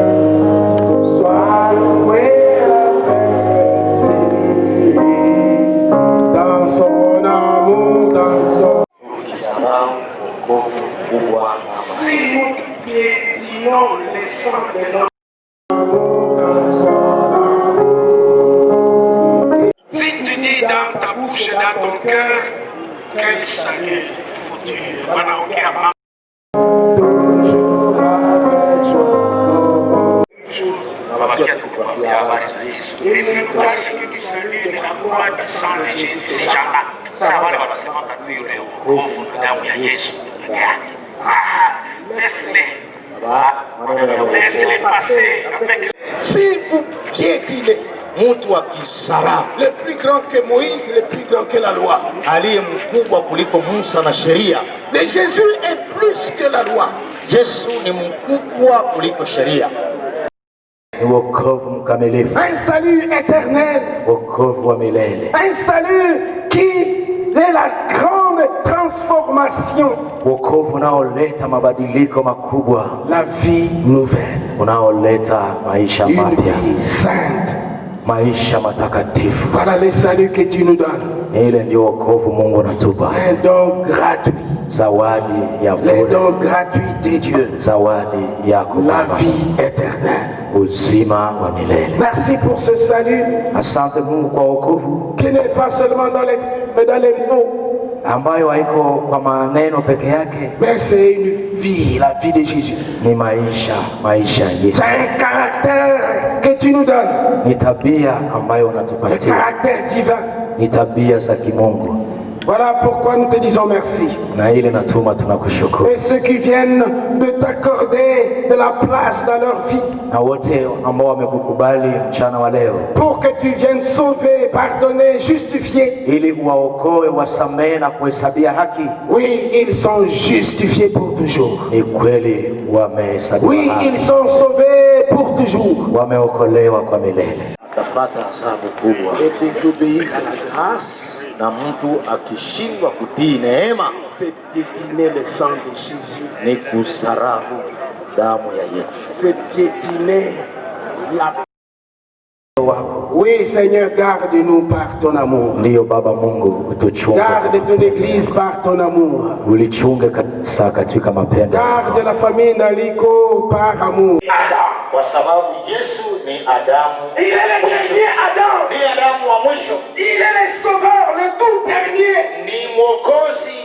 Sois loué à perpétuité, dans son amour, dans son... Si nous piétinons les sangs de notre amour, dans son amour. Si tu dis dans ta bouche et dans ton cœur, quel salut foutu, wanaongea mambo. Toujours avec joie. Babakia tukuambia habari za Yesu. Siku du salut de la croix du sang de Jésus. Si jamais. Sasa wale wanasema tu yule wokovu na damu ya Yesu peke yake. Laisse-les passer avec... Si vous piétinez mtu wa kisara, le plus grand que Moïse, le plus grand que la loi. aliye mkubwa kuliko Musa na sheria. Mais Jésus est plus que la loi. Yesu ni mkubwa kuliko sheria. Ni wokovu mkamilifu, Un salut éternel, wokovu wa milele, un salut qui est la grande transformation, wokovu unaoleta mabadiliko makubwa, la vie nouvelle, unaoleta maisha une mapya, vie sainte. maisha matakatifu. Voilà le salut que tu nous donnes. Ile ndio wokovu Mungu anatupa, Un don gratuit, zawadi ya le bure, don gratuit de Dieu, zawadi yako la Baba, vie éternelle. uzima wa milele. Merci pour ce salut Asante Mungu kwa wokovu qui n'est pas seulement dans les mots, ambayo haiko kwa maneno peke yake, mais c'est une vie, la vie de Jésus. ni maisha Yesu, C'est un caractère que tu nous donnes, ni tabia ambayo le unatupatia, caractère divin. ni tabia za kimungu, Voilà pourquoi nous te disons merci. na ile natuma tunakushukuru. Et ceux qui viennent de t'accorder de la place dans leur vie, Na wote ambao wamekukubali mchana wa leo, pour que tu viennes sauver, pardonner, justifier. ili uwaokoe, wasamehe na kuhesabia haki. Oui, ils sont justifiés pour toujours. Ni kweli wamehesabiwa Oui, haki, ils sont sauvés pour toujours. wameokolewa kwa milele. Atapata adhabu kubwa, Et désobéir à la grâce, na mtu akishindwa kutii neema c'est piétiner le sang de Jésus. ni kusarahu damu ya Yesu. C'est piétiner la... Wako Oui, Seigneur, garde-nous par ton amour. ndiyo Baba Mungu, utuchunge, Garde ton église par ton amour. ulichunge kabisa katika mapendo. Garde la famille Naliko par amour. Kwa sababu Yesu ni Adamu. Il est le dernier Adam. Ni Adamu wa mwisho. Il est le sauveur, le tout dernier. Ni mwokozi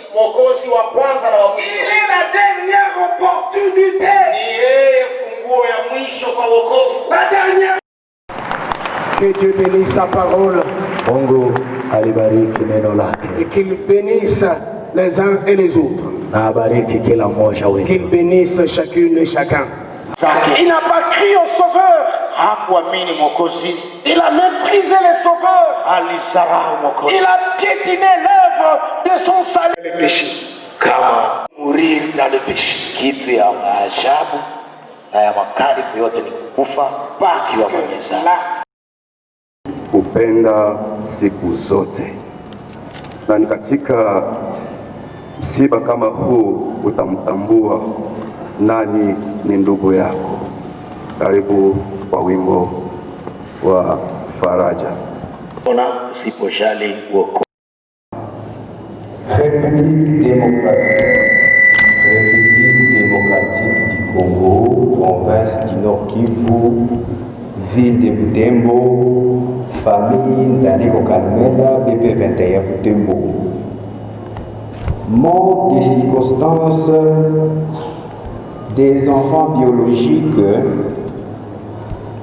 wa kwanza na wa Il mwisho. est la dernière opportunité. Ni yeye funguo ya mwisho kwa wokovu. La dernière. Que Dieu bénisse sa parole Mungu alibariki neno lake, et qu'il bénisse les uns et les autres. na abariki kila mmoja wetu. Qu'il bénisse chacune et chacun. Il n'a pas crié au sauveur. Hakuamini mwokozi. Il a méprisé les sauveurs. Alisahau mwokozi. Il a piétiné l'œuvre de son salut. Le péché. Kama Mourir dans le péché. kitu ya maajabu na ya makali yote ni kufa akiwa kwenye dhambi. Kupenda siku zote, na ni katika msiba kama huu utamtambua nani ni ndugu yako. Karibu kwa wimbo wa faraja. Ona usipojali wokovu. République démocratique du Congo, province du Nord Kivu, ville de Butembo, famille Ndaliko Kalmela, BP21 Butembo. Mort des circonstances des enfants biologiques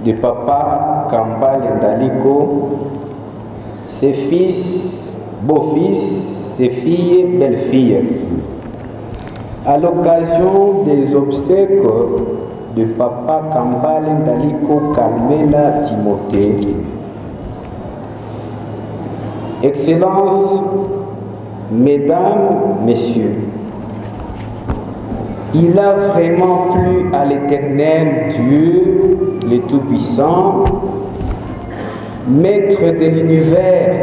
de papa Kambale Ndaliko, ses fils, beaux-fils, ses filles, belles-filles. À l'occasion des obsèques de papa Kambale Ndaliko Kalmela Timothée, Excellences, Mesdames, Messieurs, il a vraiment plu à l'Éternel Dieu, le Tout-Puissant, Maître de l'univers,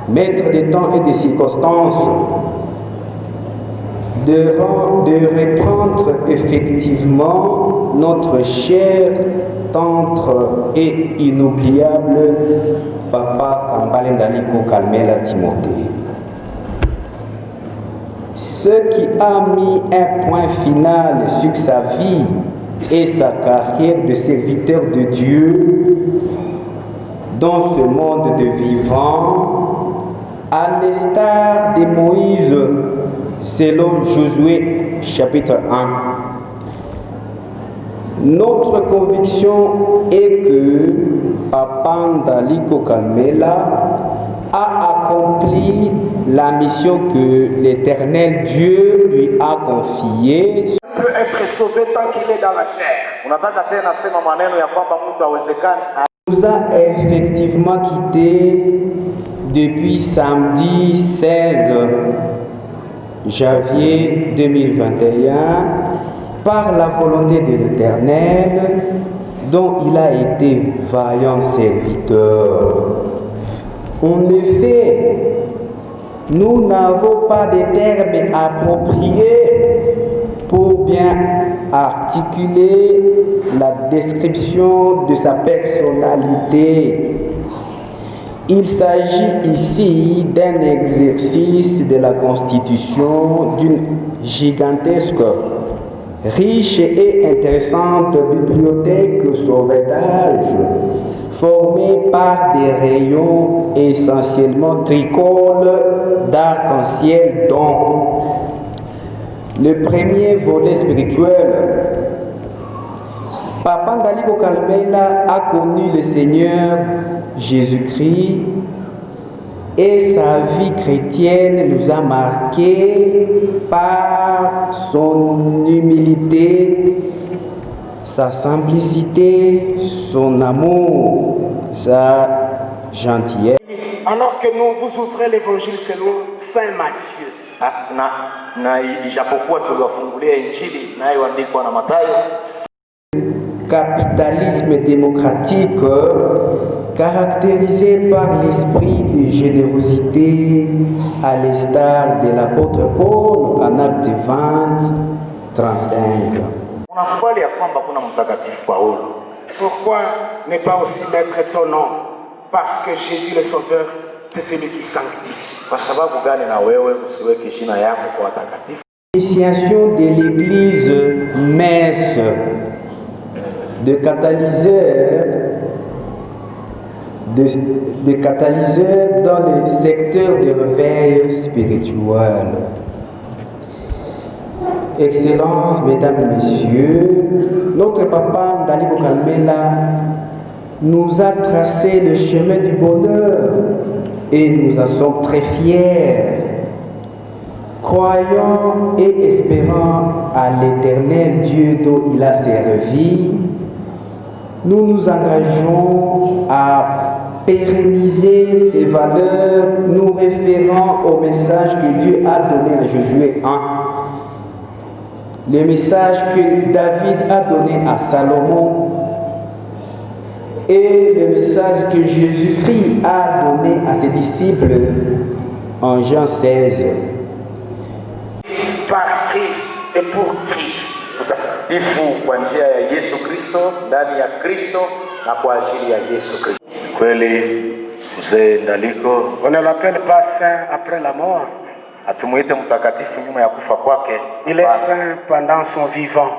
Maître des temps et des circonstances, de reprendre effectivement notre cher, tendre et inoubliable Papa Kambale Ndaliko Kalmela Timothée. Ce qui a mis un point final sur sa vie et sa carrière de serviteur de Dieu dans ce monde de vivants, à l'instar de Moïse, selon Josué chapitre 1. Notre conviction est que Papa Ndaliko Kalmela a accompli la mission que l'Éternel Dieu lui a confiée. Il peut être sauvé tant qu'il est dans la chair. Unataka tena sema maneno ya kwamba mtu hawezekani nous a effectivement quittés depuis samedi 16 janvier 2021 par la volonté de l'Éternel, dont il a été vaillant serviteur. En effet, nous n'avons pas de termes appropriés pour bien articuler la description de sa personnalité. Il s'agit ici d'un exercice de la constitution d'une gigantesque, riche et intéressante bibliothèque sauvetage formée par des rayons essentiellement tricolores d'arc-en-ciel, dont le premier volet spirituel. Papa Ndaliko Kalmela a connu le Seigneur Jésus-Christ et sa vie chrétienne nous a marqués par son humilité, sa simplicité, son amour, sa gentillesse. Alors que nous vous ouvrez l'évangile selon Saint Matthieu. Na ijapokuwa tuliwafungulia Injili inayoandikwa na Mathayo. Capitalisme démocratique caractérisé par l'esprit de générosité à l'instar de l'apôtre Paul en acte 20, 35. Unakubali ya kwamba kuna mtakatifu Paulo. Pourquoi ne pas aussi mettre ton nom? Parce que Jésus le Sauveur, c'est celui qui sanctifie. Kwa sababu gani na wewe usiweke jina yako kwa watakatifu? Initiation de l'église messe de catalyseurs dans le secteur de réveil spirituel. Excellences, mesdames, messieurs, notre papa Ndaliko Kalmela nous a tracé le chemin du bonheur et nous en sommes très fiers. Croyant et espérant à l'Éternel Dieu dont il a servi, nous nous engageons à pérenniser ces valeurs, nous référant au message que Dieu a donné à Josué 1. Le message que David a donné à Salomon et le message que Jésus-Christ a donné à ses disciples en Jean 16. Par Christ et pour Christ. Utakatifu kwa njia ya Yesu Kristo, ndani ya Kristo na kwa ajili ya Yesu Kristo. Kweli mzee Ndaliko, On ne l'appelle pas saint après la mort. atumuite mtakatifu nyuma ya kufa kwake. Il est saint pendant son vivant.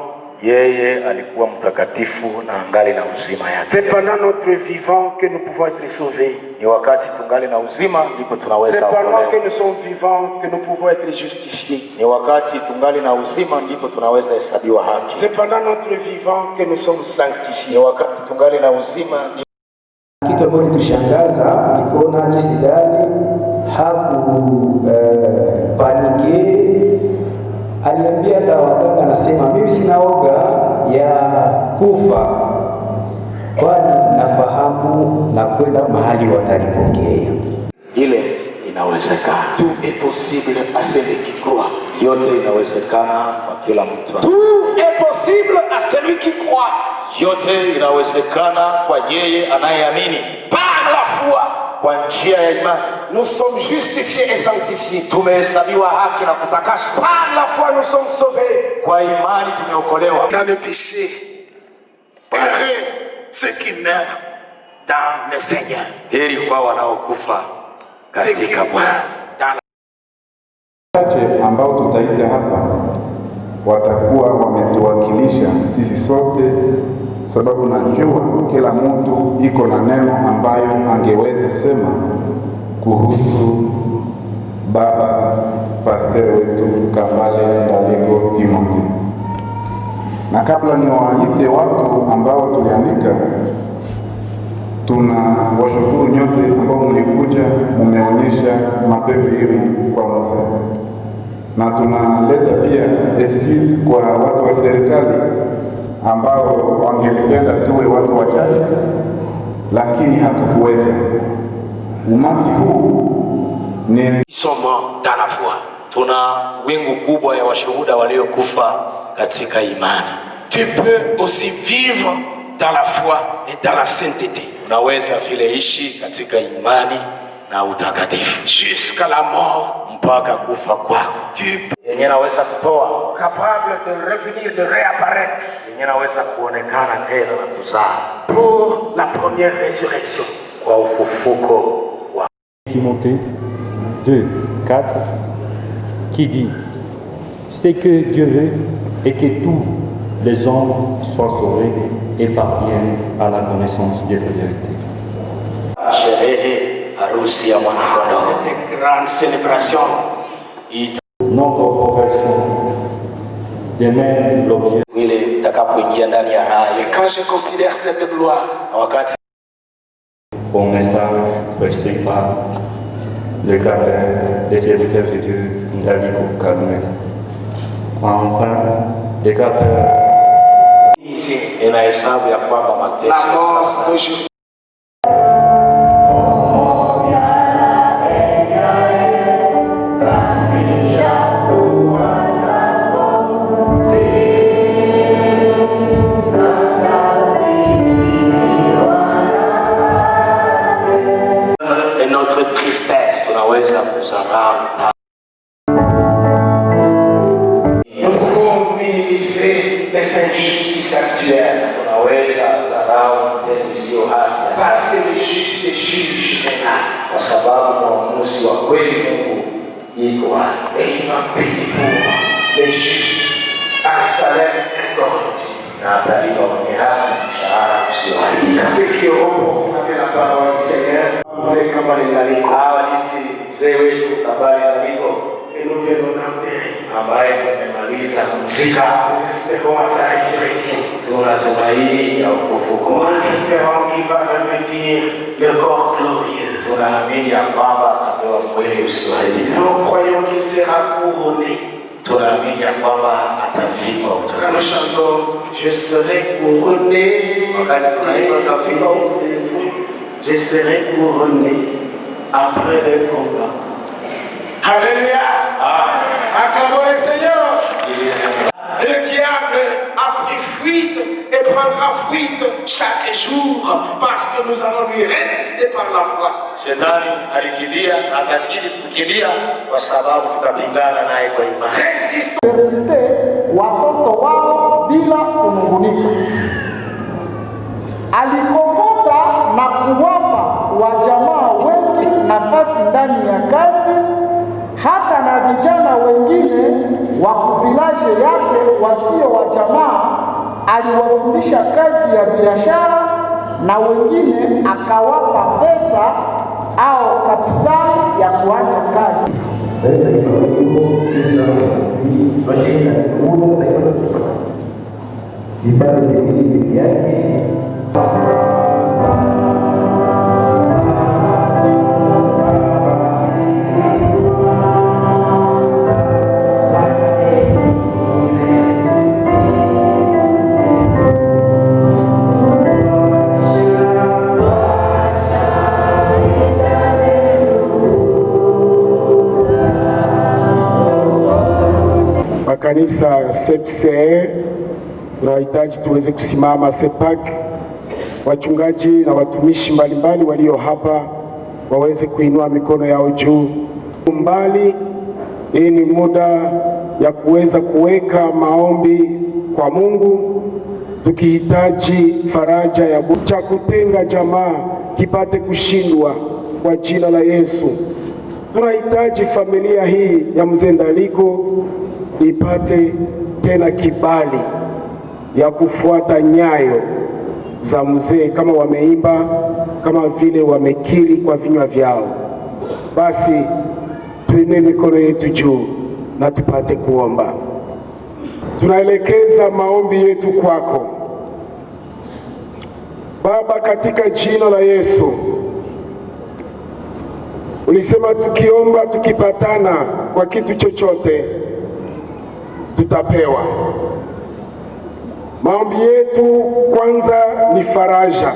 Yeye alikuwa mtakatifu na angali na uzima yake. C'est pendant notre vivant que nous pouvons être sauvés. Ni wakati tungali na uzima ndipo tunaweza C'est pendant kuokolewa. que nous sommes vivants que nous pouvons être justifiés. Ni wakati tungali na uzima ndipo tunaweza hesabiwa haki. C'est pendant notre vivant que nous sommes Ni sanctifiés. wakati tungali na uzima. Kitu ambacho kilitushangaza ni kuona jinsi gani hakupanike. Aliambia hata waganga, anasema mimi sina oga ya kufa, kwani nafahamu na kwenda mahali watanipokea. Ile inawezekana. Tout est possible à celui qui croit. Yote inawezekana kwa kila mtu. Tout est possible à celui qui croit. Yote inawezekana kwa yeye anayeamini. Par la foi, Kwa njia ya imani nous sommes justifiés et sanctifiés. tumehesabiwa haki na kutakaswa. Par la foi, nous sommes sauvés. Kwa imani tumeokolewa. Dans le péché, heureux ceux qui meurent dans le Seigneur. Heri kwa wanaokufa Ceux qui katika Bwana. meurent dans la Wachache ambao tutaita hapa watakuwa wametuwakilisha sisi sote, sababu najua kila mtu iko na neno ambayo angeweza sema kuhusu baba pastor wetu Kambale Ndaliko Timothy. Na kabla niwaite watu ambao tuliandika, tuna washukuru nyote ambao mlikuja, mumeonyesha mapendo yenu kwa mzee, na tunaleta pia excuse kwa watu wa serikali ambao wangelipenda tuwe watu wachache, lakini hatukuweza. Umati huu ni somo dans la foi. Tuna wingu kubwa ya washuhuda waliokufa katika imani. Tu peux aussi vivre dans la foi et dans la sainteté. Unaweza vile ishi katika imani na utakatifu jusqu'à la mort, mpaka kufa kwako. Yenye naweza kutoa, capable de revenir, de réapparaître, yenye naweza kuonekana tena na kuzaa pour la première résurrection, kwa ufufuko wa Timothée 2:4 qui dit: ce que Dieu veut est que tous les hommes soient sauvés et parviennent à la connaissance de la vérité. Sherehe harusi ya mwanakondoo, cette grande célébration, Notre profession demeure l'objet. ile itakapoingia ndani ya raha. et quand je considère cette gloire, Wakati Au message prêché par le grand-père des serviteurs de Dieu, Ndaliko Carmel. Enfin, les grand-pères inahesabu ya kwamba la mateso mort sasa d'aujourd'hui, et notre tristesse tunaweza kusahau. nous pouvons minimiser les injustices actuelles, Tunaweza kusahau matendo isiyo haki, parce que le juste juge est là, kwa sababu mwamuzi wa kweli Mungu iko hapa, et il va payer pour les justes un salaire incorruptible. na atalipa mwenye haki mshahara usioharibika. Ceux qui auront proclamé la parole du Seigneur, vous êtes comme les lalistes, Hawa nisi mzee wetu habari aliko, et nous venons d'enterrer. ambaye tumemaliza kumzika, Nous espérons à sa résurrection. tunatumaini ya ufufuko Nous wake. espérons qu'il va revêtir le corps glorieux. Tunaamini ya kwamba atapewa mwili usioharibika. Nous croyons qu'il sera couronné. Tunaamini ya kwamba atavikwa Quand nous utukufu. chantons, je serai couronné, Wakati tunaimba atavikwa utukufu, je serai couronné après le combat. Alléluia! Acclamons le Seigneur! Le diable a pris fuite et prendra fuite chaque jour parce que nous allons lui résister par la foi. Shetani alikimbia, atazidi kukimbia kwa sababu tutapingana naye kwa imani. Résiste. Universite watoto wao bila kunungunika. Alikokota na kuwapa wajamaa wengi nafasi ndani ya kazi, hata na vijana wengine wa kuvilaje yake wasio wa jamaa aliwafundisha kazi ya biashara, na wengine akawapa pesa au kapitali ya kuanza kazi. Makanisa CPCR tunahitaji tuweze kusimama. CEPAC, wachungaji na watumishi mbalimbali walio hapa waweze kuinua mikono yao juu mbali. Hii ni muda ya kuweza kuweka maombi kwa Mungu, tukihitaji faraja ya cha kutenga jamaa kipate kushindwa kwa jina la Yesu. Tunahitaji familia hii ya mzee Ndaliko ipate tena kibali ya kufuata nyayo za mzee, kama wameimba, kama vile wamekiri kwa vinywa vyao. Basi tuinue mikono yetu juu na tupate kuomba. Tunaelekeza maombi yetu kwako Baba, katika jina la Yesu. Ulisema tukiomba, tukipatana kwa kitu chochote tutapewa. Maombi yetu kwanza ni faraja,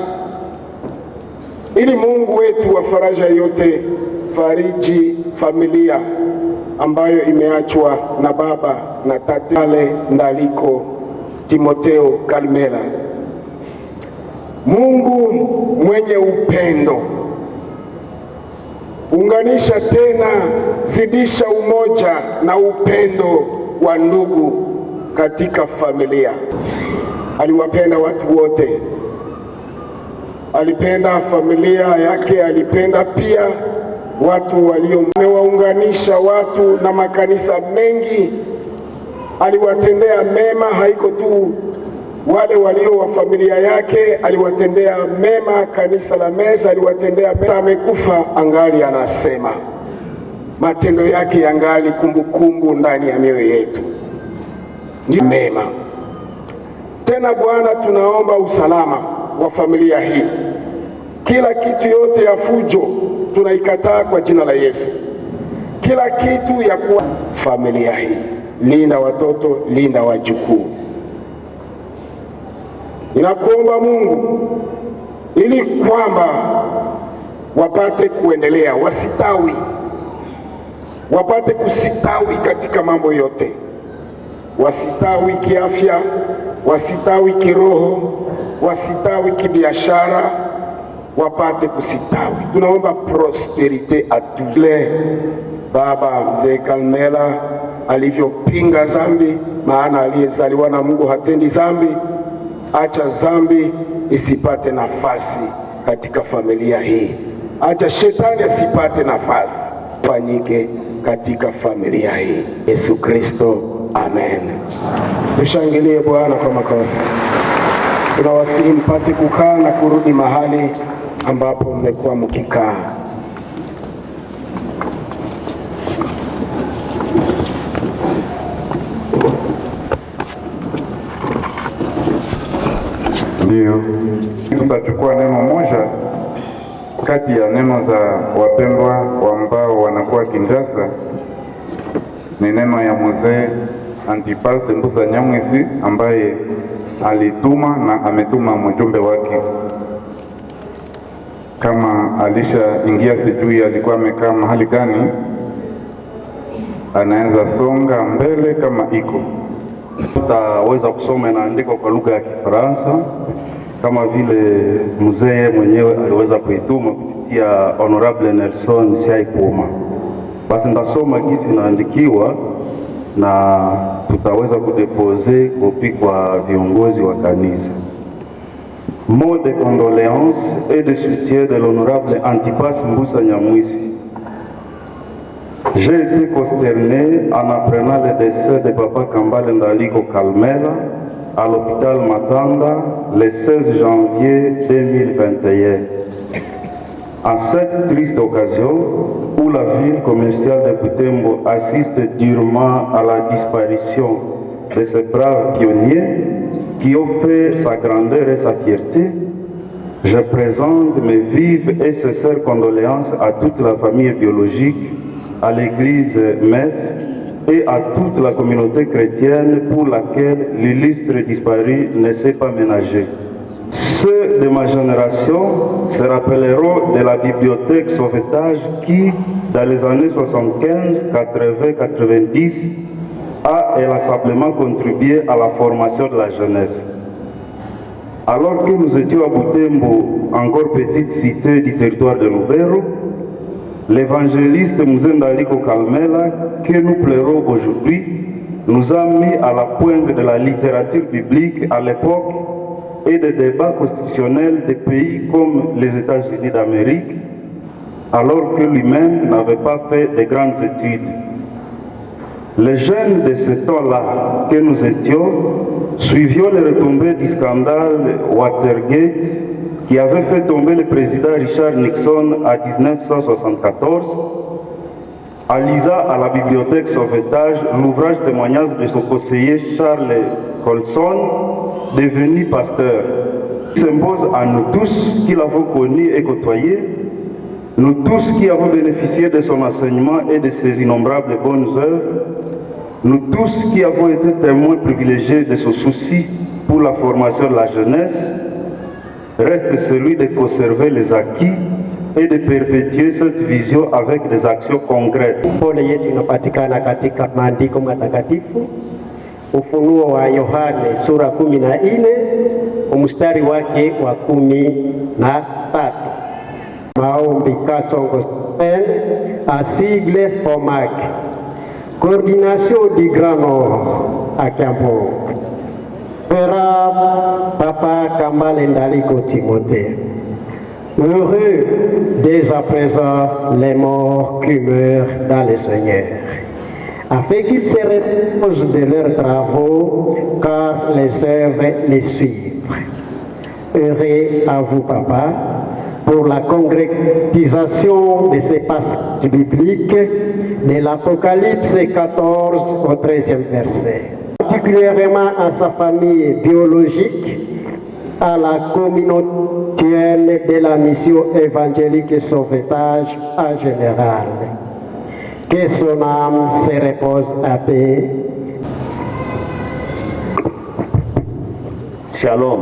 ili Mungu wetu wa faraja yote fariji familia ambayo imeachwa na baba na tatale Ndaliko Timotheo Kalmela. Mungu mwenye upendo, unganisha tena, zidisha umoja na upendo wa ndugu katika familia. Aliwapenda watu wote, alipenda familia yake, alipenda pia watu waliowaunganisha watu na makanisa mengi. Aliwatendea mema, haiko tu wale walio wa familia yake, aliwatendea mema kanisa la Meza, aliwatendea mema. Amekufa angali anasema, matendo yake yangali kumbukumbu ndani ya mioyo yetu, ndio mema. Tena Bwana, tunaomba usalama wa familia hii, kila kitu yote ya fujo tunaikataa kwa jina la Yesu. Kila kitu ya kuwa familia hii, linda watoto, linda wajukuu. Ninakuomba Mungu ili kwamba wapate kuendelea, wasitawi, wapate kusitawi katika mambo yote, wasitawi kiafya, wasitawi kiroho, wasitawi kibiashara, wapate kusitawi. Tunaomba prosperite atule baba mzee Kalmela alivyopinga zambi, maana aliyezaliwa na Mungu hatendi zambi. Acha zambi isipate nafasi katika familia hii, acha shetani asipate nafasi, fanyike katika familia hii. Yesu Kristo, amen. Tushangilie Bwana kwa makofi. Tunawasihi mpate kukaa na kurudi mahali ambapo mmekuwa mkikaa. Ndio tutachukua neno moja kati ya neno za wapendwa ambao wanakuwa Kinshasa. Ni neno ya mzee Antipas Mbusa Nyamwisi ambaye alituma na ametuma mjumbe wake. Kama alishaingia, sijui alikuwa amekaa mahali gani, anaweza songa mbele kama iko. Tutaweza kusoma inaandikwa kwa lugha ya Kifaransa kama vile mzee mwenyewe aliweza kuituma kupitia Honorable Nelson Siaipoma. Basi ndasoma kisi inaandikiwa na tutaweza kudepose kopi kwa viongozi wa kanisa. Mot de condoléances et de soutien de l'honorable Antipas Mbusa Nyamwisi. J'ai été consterné en apprenant le décès de Papa Kambale Ndaliko Kalmela à l'hôpital Matanda le 16 janvier 2021. En cette triste occasion où la ville commerciale de Butembo assiste durement à la disparition de ces braves pionniers qui ont fait sa grandeur et sa fierté, je présente mes vives et sincères condoléances à toute la famille biologique, à l'église Messe et à toute la communauté chrétienne pour laquelle l'illustre disparu ne s'est pas ménagé. Ceux de ma génération se rappelleront de la bibliothèque Sauvetage qui, dans les années 75, 80, 90, a inlassablement contribué à la formation de la jeunesse. Alors que nous étions à Butembo, encore petite cité du territoire de Lubero, l'évangéliste Mzee Ndaliko Kalmela, que nous pleurons aujourd'hui, nous a mis à la pointe de la littérature biblique à l'époque et des débats constitutionnels des pays comme les États-Unis d'Amérique, alors que lui-même n'avait pas fait de grandes études. Les jeunes de ce temps-là que nous étions suivions les retombées du scandale Watergate qui avait fait tomber le président Richard Nixon en 1974, en lisant à la bibliothèque Sauvetage l'ouvrage témoignage de son conseiller Charles Colson, devenu pasteur. Il s'impose à nous tous qui l'avons connu et côtoyé, nous tous qui avons bénéficié de son enseignement et de ses innombrables bonnes œuvres, nous tous qui avons été témoins privilégiés de son souci pour la formation de la jeunesse, reste celui de conserver les acquis et de perpétuer cette vision avec des actions concrètes. Pole yetu inapatikana katika maandiko matakatifu, Ufunuo wa Yohane sura 14 mstari wake wa 13. Maombi Katongo à sigle FOMAC, coordination du Grand Nord à Kiambo. Papa Kambale Ndaliko Timothée. Heureux dès à présent les morts qui meurent dans le Seigneur, afin qu'ils se reposent de leurs travaux, car les œuvres les suivent. Heureux à vous, Papa, pour la concrétisation de ces passages bibliques de l'Apocalypse 14 au 13e verset, particulièrement à sa famille biologique, à la communauté de la mission évangélique et sauvetage en général. Que son âme se repose à paix. Shalom.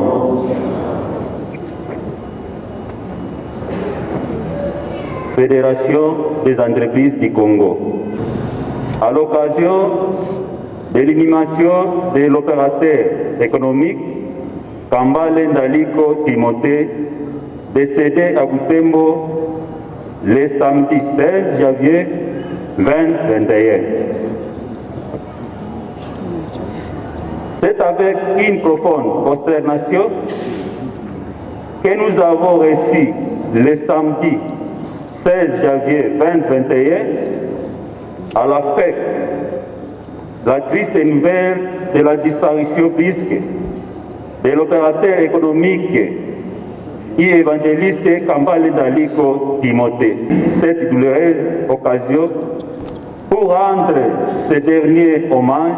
Fédération des entreprises du Congo. À l'occasion de l'inhumation de l'opérateur économique Kambale Ndaliko Timothée, décédé à Butembo le samedi 16 janvier 2021. C'est avec une profonde consternation que nous avons reçu le samedi 16 janvier 2021 à la fête la triste nouvelle de la disparition brusque de l'opérateur économique et évangéliste Kambale Ndaliko Timothée. Cette douloureuse occasion pour rendre ce dernier hommage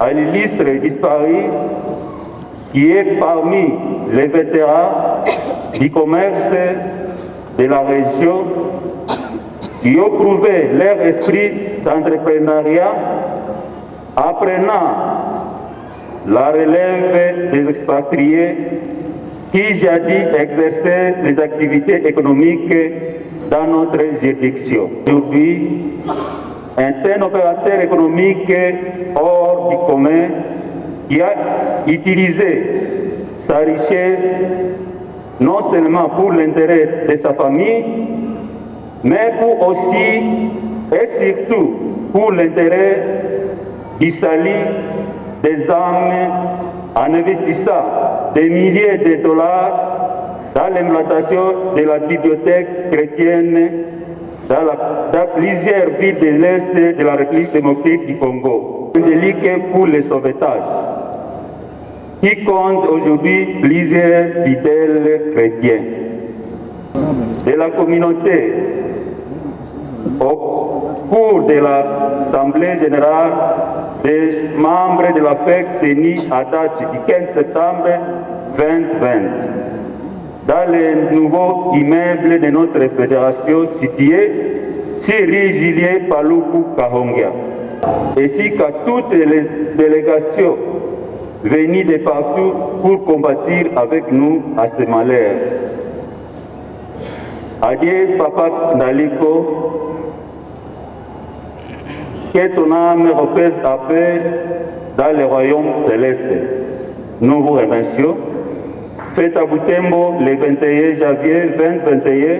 à l'illustre disparu qui est parmi les vétérans du commerce de la région qui ont prouvé leur esprit d'entrepreneuriat apprenant la relève des expatriés qui jadis exerçaient les activités économiques dans notre juridiction. Aujourd'hui, un opérateur économique hors du commun qui a utilisé sa richesse non seulement pour l'intérêt de sa famille, mais pour aussi et surtout pour l'intérêt du salut des âmes en investissant des milliers de dollars dans l'implantation de la bibliothèque chrétienne dans plusieurs villes de l'Est de la République démocratique du Congo. Angélique pour le sauvetage, qui compte aujourd'hui plusieurs fidèles chrétiens de la communauté au cours de l'Assemblée générale des membres de la fête tenue à date du 15 septembre 2020 dans le nouveau immeuble de notre fédération situé sur rue Julien Paluku Kahongia, ainsi qu'à toutes les délégations venues de partout pour combattre avec nous à ce malheur. Adieu Papa Ndaliko, que ton âme repose à paix dans le royaume céleste. Nous vous remercions. Faites à Butembo le 21 janvier 2021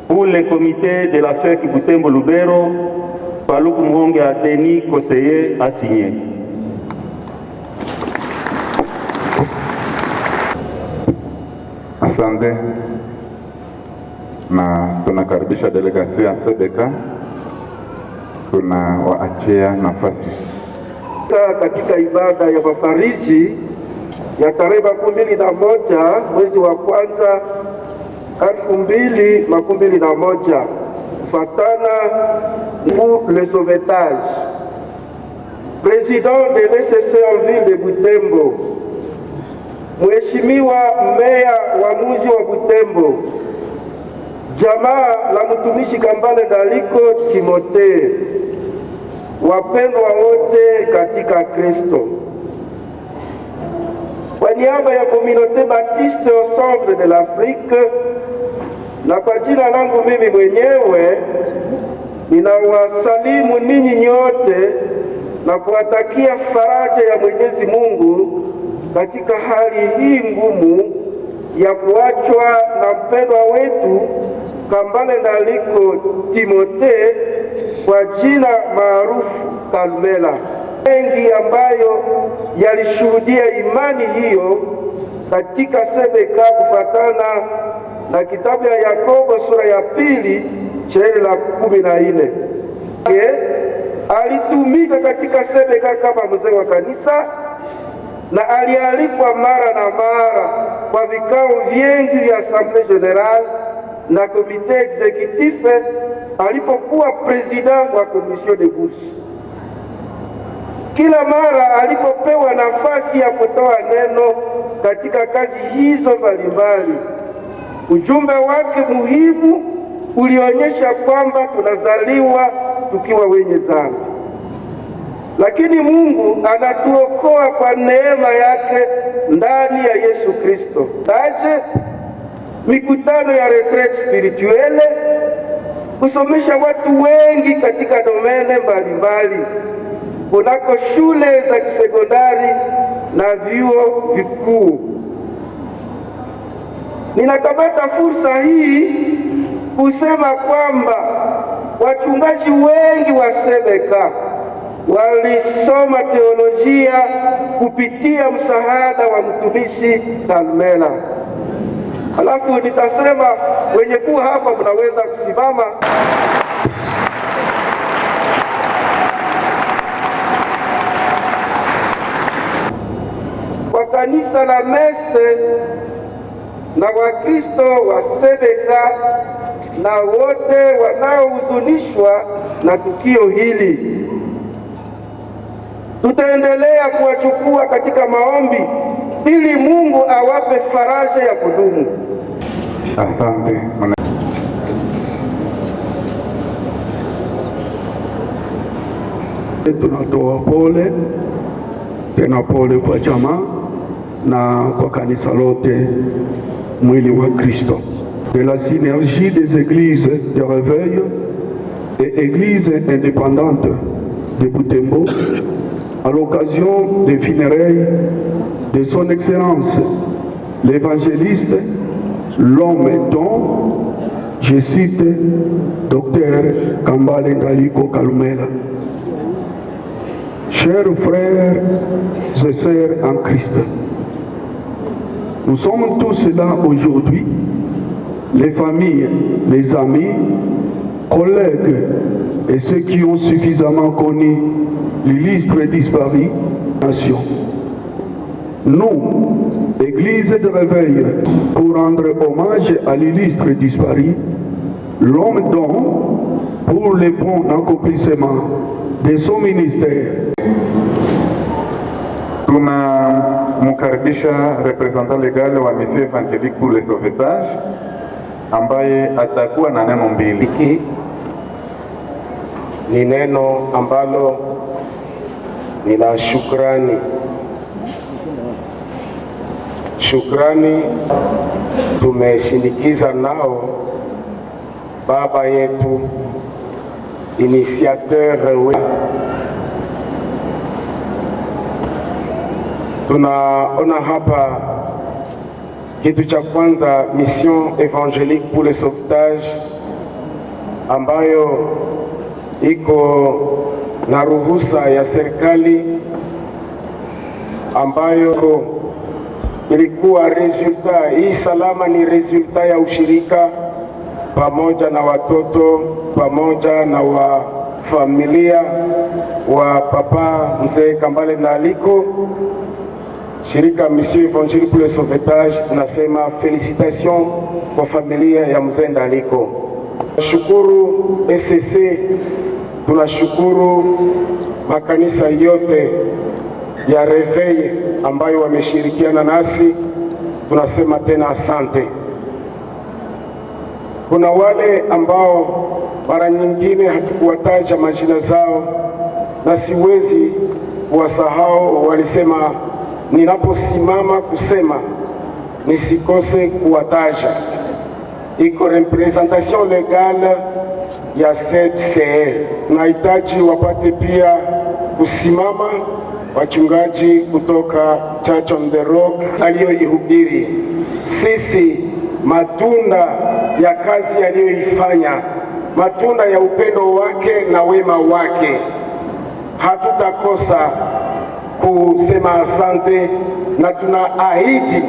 pour le comité de la fête Butembo Lubero, Paluku Mhonge a tenu conseiller à signer. Asante na tunakaribisha delegasio ya SEDEKA, tunawaachia nafasi katika ibada ya mafariji ya tarehe 21 mwezi wa kwanza 2021 kufatana pour le sauvetage. Président de l'ECC en ville de Butembo, Mheshimiwa meya wa mji wa Butembo, jamaa la mtumishi Kambale Ndaliko Timothée, wapendwa wote katika Kristo, kwa niaba ya Communauté Baptiste au Centre de l'Afrique, Na kwa jina langu mimi mwenyewe ninawasalimu ninyi nyote na kuwatakia faraja ya Mwenyezi Mungu katika hali hii ngumu ya kuachwa na mpendwa wetu Kambale Ndaliko Timothée, kwa jina maarufu Kalumela. Mengi ambayo yalishuhudia imani hiyo katika Sebeka kufuatana na kitabu ya Yakobo sura ya 2 shairi la 14. Alitumika katika Sebeka kama mzee wa kanisa na alialikwa mara na mara kwa vikao vingi vya Assemblée Générale na Comité Exécutif alipokuwa president wa Commission de Bourse. Kila mara alipopewa nafasi ya kutoa neno katika kazi hizo mbalimbali, ujumbe wake muhimu ulionyesha kwamba tunazaliwa tukiwa wenye dhambi, lakini Mungu anatuokoa kwa neema yake ndani ya Yesu Kristo. Taje mikutano ya retraite spirituelle kusomesha watu wengi katika domene mbalimbali kunako shule za kisekondari na vyuo vikuu. Ninakamata fursa hii kusema kwamba wachungaji wengi wa Sebeka walisoma teolojia kupitia msaada wa mtumishi Kalumela. Alafu nitasema wenye kuwa hapa mnaweza kusimama. Kwa kanisa la Mese na Wakristo wa Sebeka na wote wanaohuzunishwa na tukio hili, tutaendelea kuwachukua katika maombi ili Mungu awape faraja ya kudumu. Asante. Tunatoa pole tena, pole kwa jamaa na kwa kanisa lote, mwili wa Kristo. De la synergie des églises de réveil et églises indépendantes de Butembo, à l'occasion des funérailles de son Excellence l'évangéliste, l'homme dont, je cite, Dr Kambale Ndaliko Kalumela. Chers frères et sœurs en Christ, nous sommes tous là aujourd'hui, les familles, les amis, collègues et ceux qui ont suffisamment connu l'illustre disparu nation. Nous, Église de réveil, pour rendre hommage à l'illustre disparu, l'homme dont, pour le bon accomplissement de son ministère. Tunamkaribisha représentant légal wa Mission Évangélique pour le Sauvetage ambaye atakuwa na neno mbili. Ni neno ambalo ni la shukrani. Shukrani tumeshinikiza nao baba yetu initiateur tunaona hapa kitu cha kwanza, Mission Évangélique pour le Sauvetage ambayo iko na ruhusa ya serikali, ambayo ilikuwa resulta hii salama ni resulta ya ushirika pamoja na watoto pamoja na wa familia wa papa mzee Kambale Ndaliko. Shirika Mission Évangélique pour le Sauvetage nasema félicitations kwa familia ya mzee Ndaliko. Tunashukuru SCC, tunashukuru makanisa yote ya Reveil ambayo wameshirikiana nasi, tunasema tena asante. Kuna wale ambao mara nyingine hatukuwataja majina zao na siwezi kuwasahau, walisema ninaposimama kusema nisikose kuwataja. iko representation legale ya CCL. Nahitaji wapate pia kusimama wachungaji kutoka Church on the Rock aliyoihubiri. Sisi matunda ya kazi aliyoifanya, matunda ya upendo wake na wema wake, hatutakosa kusema asante, na tunaahidi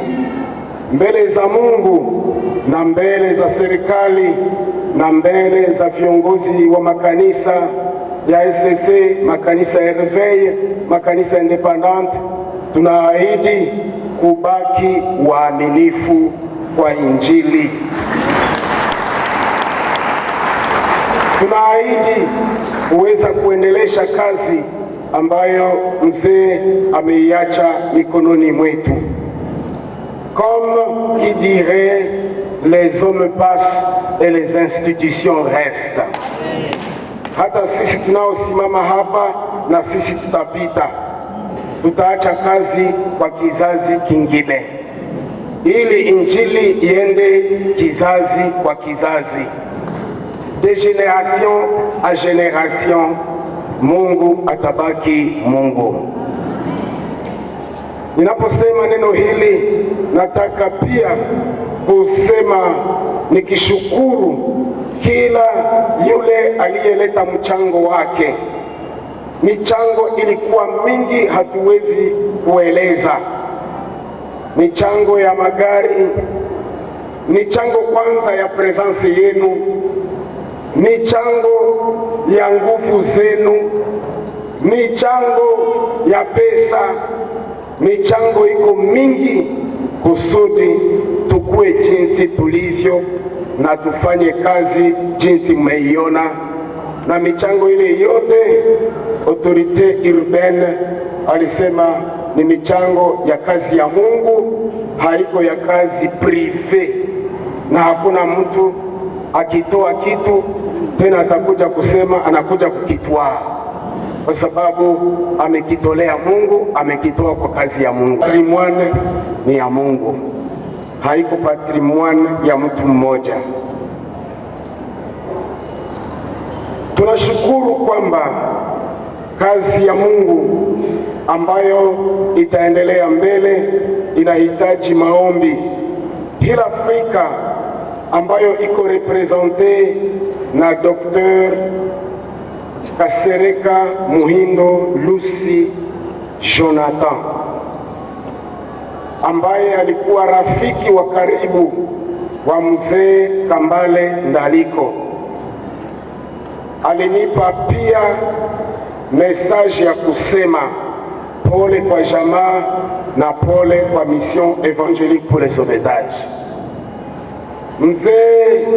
mbele za Mungu na mbele za serikali na mbele za viongozi wa makanisa ya STC, makanisa ya Reveil, makanisa independent, tunaahidi kubaki waaminifu kwa Injili. Tunaahidi kuweza kuendelesha kazi ambayo mzee ameiacha mikononi mwetu. Comme qui dirait, les hommes passent et les institutions restent. Hata sisi tunaosimama hapa na sisi tutapita, tutaacha kazi kwa kizazi kingine, ili Injili iende kizazi kwa kizazi, de generation a generation. Mungu atabaki Mungu. Ninaposema neno hili, nataka pia kusema nikishukuru kila yule aliyeleta mchango wake. Michango ilikuwa mingi, hatuwezi kueleza. Michango ya magari, michango kwanza ya presence yenu, michango ya nguvu zenu, michango ya pesa, michango iko mingi kusudi tukue jinsi tulivyo na tufanye kazi jinsi mmeiona. Na michango ile yote autorite urbaine alisema ni michango ya kazi ya Mungu, haiko ya kazi prive, na hakuna mtu akitoa kitu tena atakuja kusema anakuja kukitwaa, kwa sababu amekitolea Mungu, amekitoa kwa kazi ya Mungu. Patrimoine ni ya Mungu, haiko patrimoine ya mtu mmoja. Tunashukuru kwamba kazi ya Mungu ambayo itaendelea mbele inahitaji maombi. Kila Afrika ambayo iko represente na Dr. Kasereka Muhindo Lucy Jonathan, ambaye alikuwa rafiki wa karibu wa mzee Kambale Ndaliko, alinipa pia message ya kusema pole kwa jamaa na pole kwa Mission Evangelique pour le Sauvetage. Mzee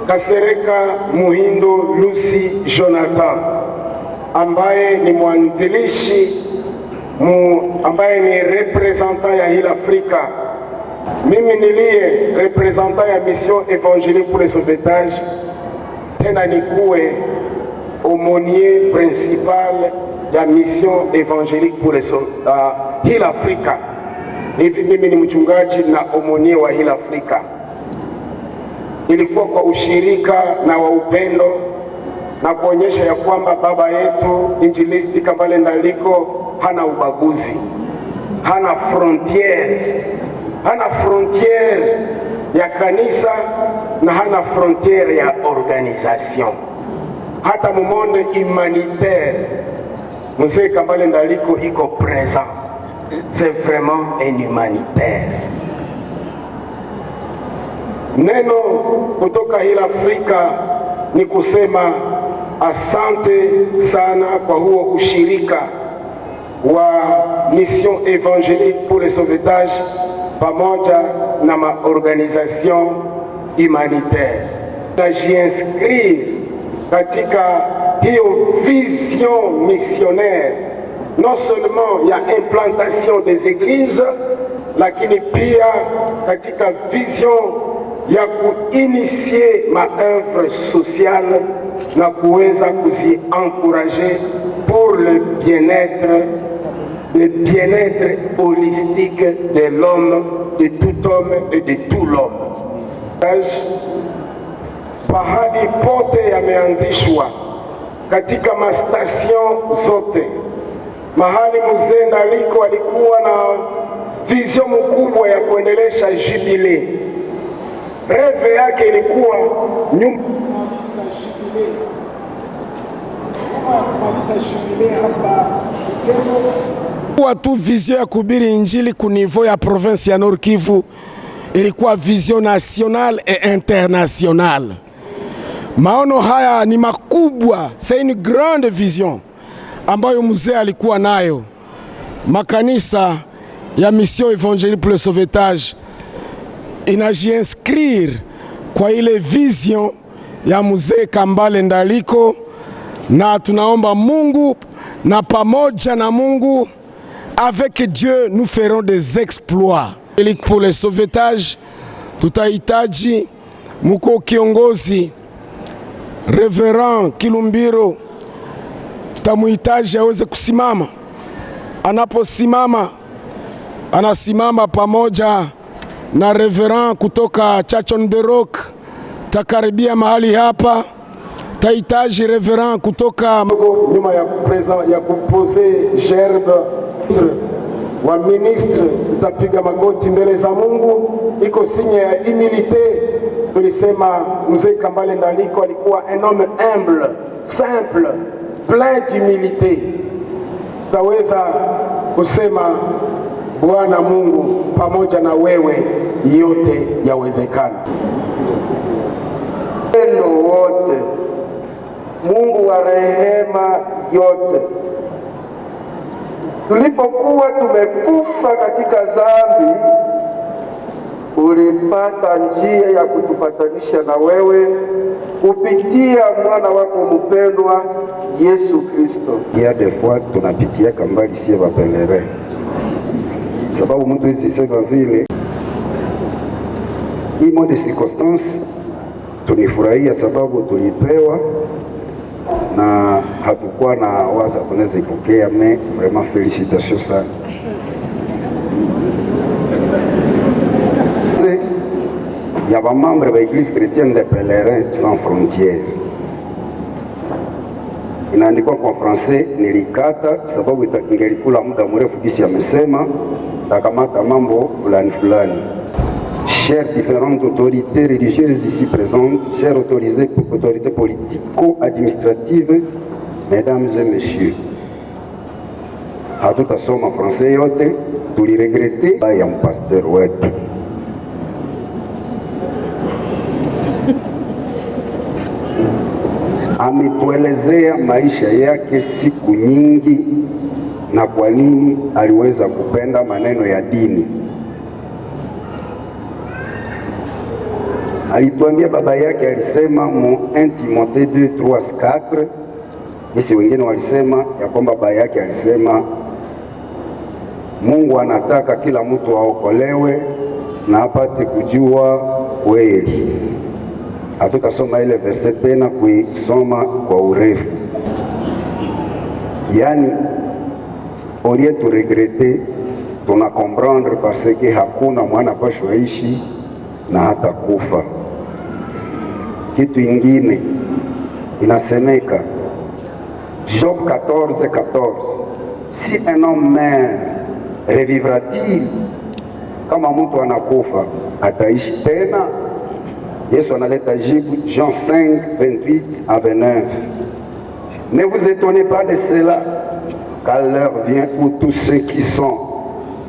Kasereka Muhindo Lucy Jonathan, ambaye ni mwanzilishi ambaye ni representant ya Hill Africa, mimi niliye representant ya Mission Evangelique pour le Sauvetage, tena nikuwe aumônier principal ya Mission Evangelique pour le Hill Africa. Hivi mimi ni mchungaji na aumônier wa Hill Africa. Ilikuwa kwa ushirika na wa upendo na kuonyesha ya kwamba baba yetu Injilisti Kambale Ndaliko hana ubaguzi, hana frontiere ya kanisa na hana frontiere ya organisation. Hata mu monde humanitaire Mzee Kambale Ndaliko iko présent. C'est vraiment un humanitaire. Neno kutoka Hill Africa ni kusema asante sana kwa huo ushirika wa Mission Evangelique pour le Sauvetage pamoja na maorganisation humanitaire. Najiinscrire katika hiyo vision missionnaire, non seulement ya implantation des églises, lakini pia katika vision ya kuinitie maœuvre sociale na kuweza kuzi-encourager pour le bien-être holistique de l'homme, de tout homme et de tout l'homme. Pahali pote yameanzishwa katika mastation zote. Mahali mzee Ndaliko alikuwa na vision mkubwa ya kuendelesha jubilei. Reve yake ilikuwa nyumba kwa tu vision ya kuhubiri injili ku niveau ya province ya Nord Kivu, ilikuwa vision nationale et internationale. Maono haya ni makubwa, c'est une grande vision ambayo mzee alikuwa nayo. Makanisa ya Mission Évangélique pour le Sauvetage inajiinscrire kwa ile vision ya mzee Kambale Ndaliko, na tunaomba Mungu, na pamoja na Mungu, avec Dieu nous ferons des exploits. Pour le sauvetage tutahitaji mko kiongozi Reverend Kilumbiro, tutamuhitaji aweze kusimama. Anaposimama anasimama pamoja na Reverend kutoka Church on the Rock. Takaribia mahali hapa, tahitaji Reverend kutoka nyuma ya kupose gerbe wa ministre. Tutapiga magoti mbele za Mungu, iko sinye ya humilite. Tulisema mzee Kambale Ndaliko alikuwa un homme humble, simple, plein d'humilité. Taweza kusema Bwana Mungu, pamoja na wewe yote yawezekana. Pendo wote, Mungu wa rehema yote, tulipokuwa tumekufa katika dhambi, ulipata njia ya kutupatanisha na wewe kupitia mwana wako mpendwa Yesu Kristo. Ya des fois tunapitia kambali sie bapelere, sababu mtu isisema vile imo de circonstance. Tunifurahia sababu tulipewa na hatukuwa na waza tunaweza ipokea. Me vraiment félicitations sana. Ya ba membre ba Église chrétienne des pèlerins sans frontières, inaandikwa kwa français, nilikata sababu ingelikula muda mrefu kisi amesema takamata mambo fulani fulani. Chères différentes autorités religieuses ici présentes, chères autorités politico-administratives, mesdames et messieurs, hatutasoma français yote, tuliregrete ya mpasteur wetu. Ametuelezea maisha yake siku nyingi na kwa nini aliweza kupenda maneno ya dini. Alituambia baba yake alisema mu 1 Timothée 2:3-4. Isi wengine walisema ya kwamba baba yake alisema Mungu anataka kila mtu aokolewe na apate kujua kweli. Hatutasoma ile verset tena kuisoma kwa urefu. Yani olie tu regrete, tuna comprendre parce que hakuna mwana pasho ishi na hata kufa. Kitu ingine inasemeka Job 14:14, si un homme meurt, revivra-t-il? Kama mtu anakufa ataishi tena? Yesu analeta jibu Jean 5:28-29. Ne vous étonnez pas de cela, car l'heure vient où tous ceux qui sont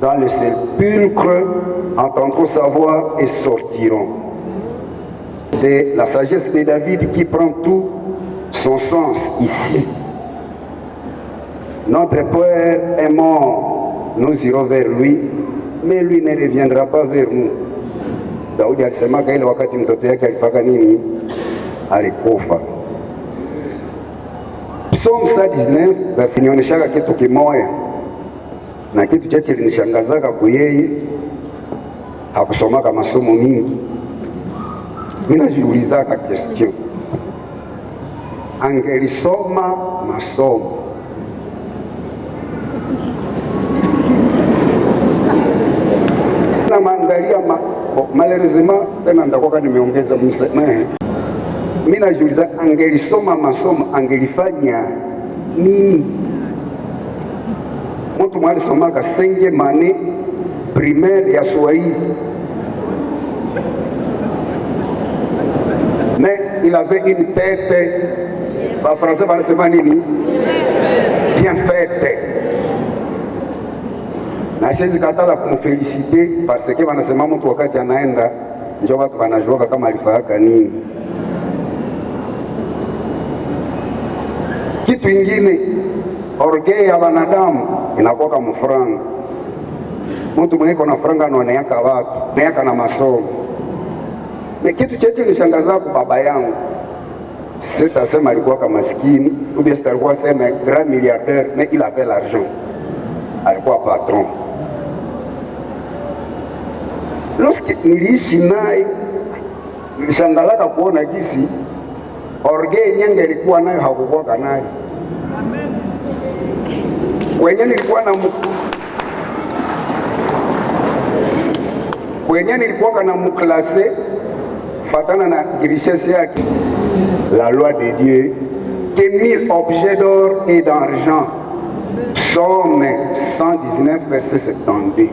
dans le sépulcre entendront sa voix et sortiront. C'est la sagesse de David qui prend tout son sens ici. Notre Père est mort, nous irons vers lui, mais lui ne reviendra pas vers nous. Daudi alisemaka ile wakati mtoto yake alipaka nini, alikufa. Psalm 119 verse nionyeshaka kitu kimoya, na kitu chache linishangazaka kuyeye, hakusomaka masomo mingi. Mimi najiulizaka question, angelisoma masomo na maangalia Malheureusement tena ndakuwa nimeongeza msemaha. Mimi najiuliza angelisoma masomo angelifanya nini? Mtu mwali somaka 5e année primaire ya Swahili. Mais il avait une tête, en français va se nini? Bien faite. Na siwezi katala kumfelicite parce que wanasema mtu wakati anaenda ndio watu wanajua kama alifanya nini. Kitu ingine, orgueil ya wanadamu inakuwa kama franga. Mtu mwenye kuna franga anaoneaka watu, neaka na masomo. Ni kitu cheche nishangaza kwa baba yangu. Sitasema alikuwa kama maskini, ou bien alikuwa sema grand milliardaire, mais il avait l'argent. Alikuwa patron. Lorsque niliishi naye, nilishangalaka kuona gisi orgueil nyenge ilikuwa nayo hakukuwa nayo. Kwenye nilikuwa na muklase fatana na richesse yake. La loi de Dieu que 1000 objets d'or et d'argent, Somme 119 verset 72.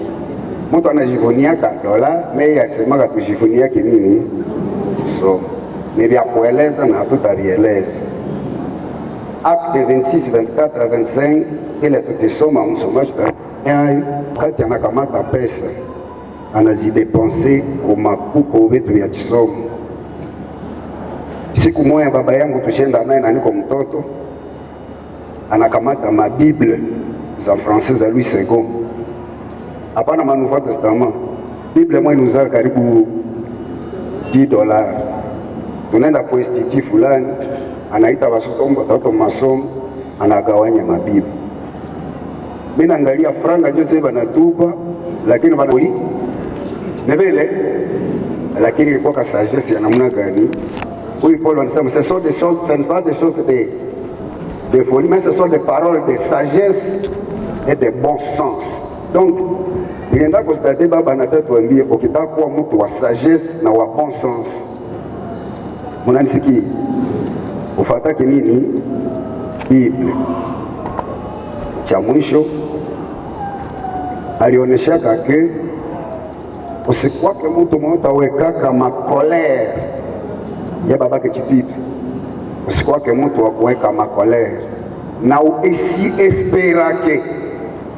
Mtu anajivuniaka dola, mais alisemaka tujivuniake nini? Somme. Ni vya kueleza na hatutavieleza. Acte 26, 24 à 25, ile tutisoma msomaji kati anakamata pesa anazidepense kumakuko vitu vya kisomo. Siku moja baba yangu tushenda naye na niko mtoto, anakamata mabible za français za Louis II. Hapana Nouveau Testament. Bible moja inauza karibu $10. Tunaenda kwa institut fulani, anaita watoto masomo, anagawanya mabible. Mimi naangalia franga Joseph anatupa, lakini wanali nevele, lakini ilikuwa ka sagesse ya namna gani? Oui, Paul anasema ce sont des choses, ce ne sont pas des choses de folie, mais ce sont des paroles de sagesse et de bon sens. Donc, nilienda kustadia baba anatatuambia ukitaka kuwa mtu wa sagesse na wa bon sens, mnanisikia? Ufataki nini? Biblia. Cha mwisho alionyesha kake usikwake mtu mmoja wekaka makolere ya babake Chipiti. Usikwake mtu wa kuweka makolere na uisi esperake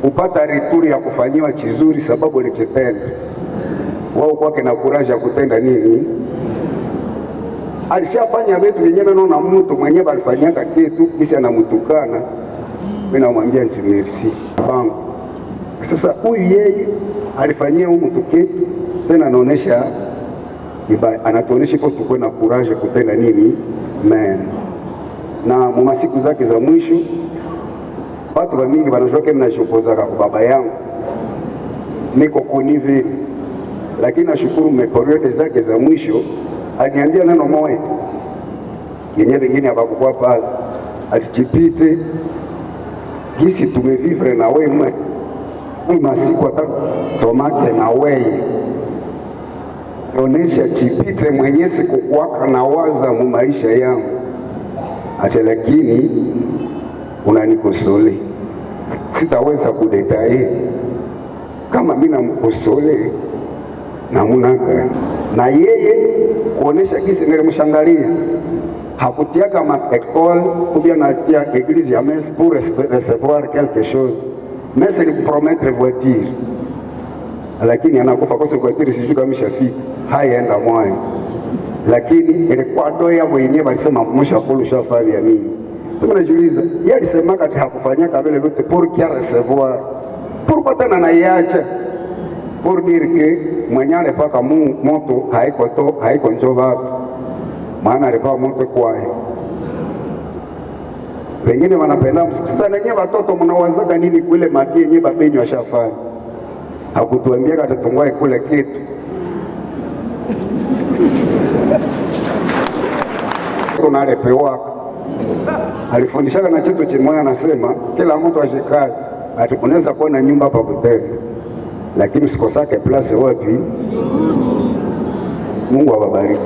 upata returi ya kufanyiwa chizuri sababu lichependa. Wao kwake na kuraja kutenda nini? Alishafanya vitu vyenyewe naona mtu mwenyewe alifanyaka kitu kisi anamutukana. Mimi namwambia nti merci bangu. Sasa huyu yeye alifanyia huyu mtu kitu tena anaonesha anatuonesha kwa tukue na kuraje kutenda nini men. Na mwa siku zake za mwisho watu wa mingi wanajua kama nashopoza kwa baba yangu niko kunivi, lakini nashukuru meporiode zake za mwisho aliniambia neno moja yenye wengine hawakuwa pale. Alichipite gisi tumevivre na wewe mwe masiku atatomake na wewe onesha Chipite mwenyezi kukwaka na waza mu maisha yangu acha, lakini unanikosole, sitaweza kudetaye kama mimi namkosole na munaka na yeye kuonesha gisi nilimshangalia hakutiaka ma école ou bien natia église ya messe pour recevoir quelque chose, mais c'est lui promettre voiture, lakini anakufa kwa voiture sijui kama shafiki hayaenda mwayo, lakini ilikuwa doya mwenyewe walisema mwisho kulu shafari ya nini. Tunajiuliza yeye alisema kati hakufanyaka vile vyote pour qu'il recevoir pour patana na iacha pour dire que mwenyale paka moto haiko njova maana alipa moto kwayo. Wengine wanapenda sasa nenye watoto mnawazaka nini kule maki yenye babenyo ashafanya. Hakutuambia kata tungwae kule kitu. Tunalepewa. Alifundishaka na chetu chimoya anasema kila mtu ashikazi. Atikuneza kuwa na nyumba hapa Butembo. Lakini usikosake place wapi? Mungu awabariki.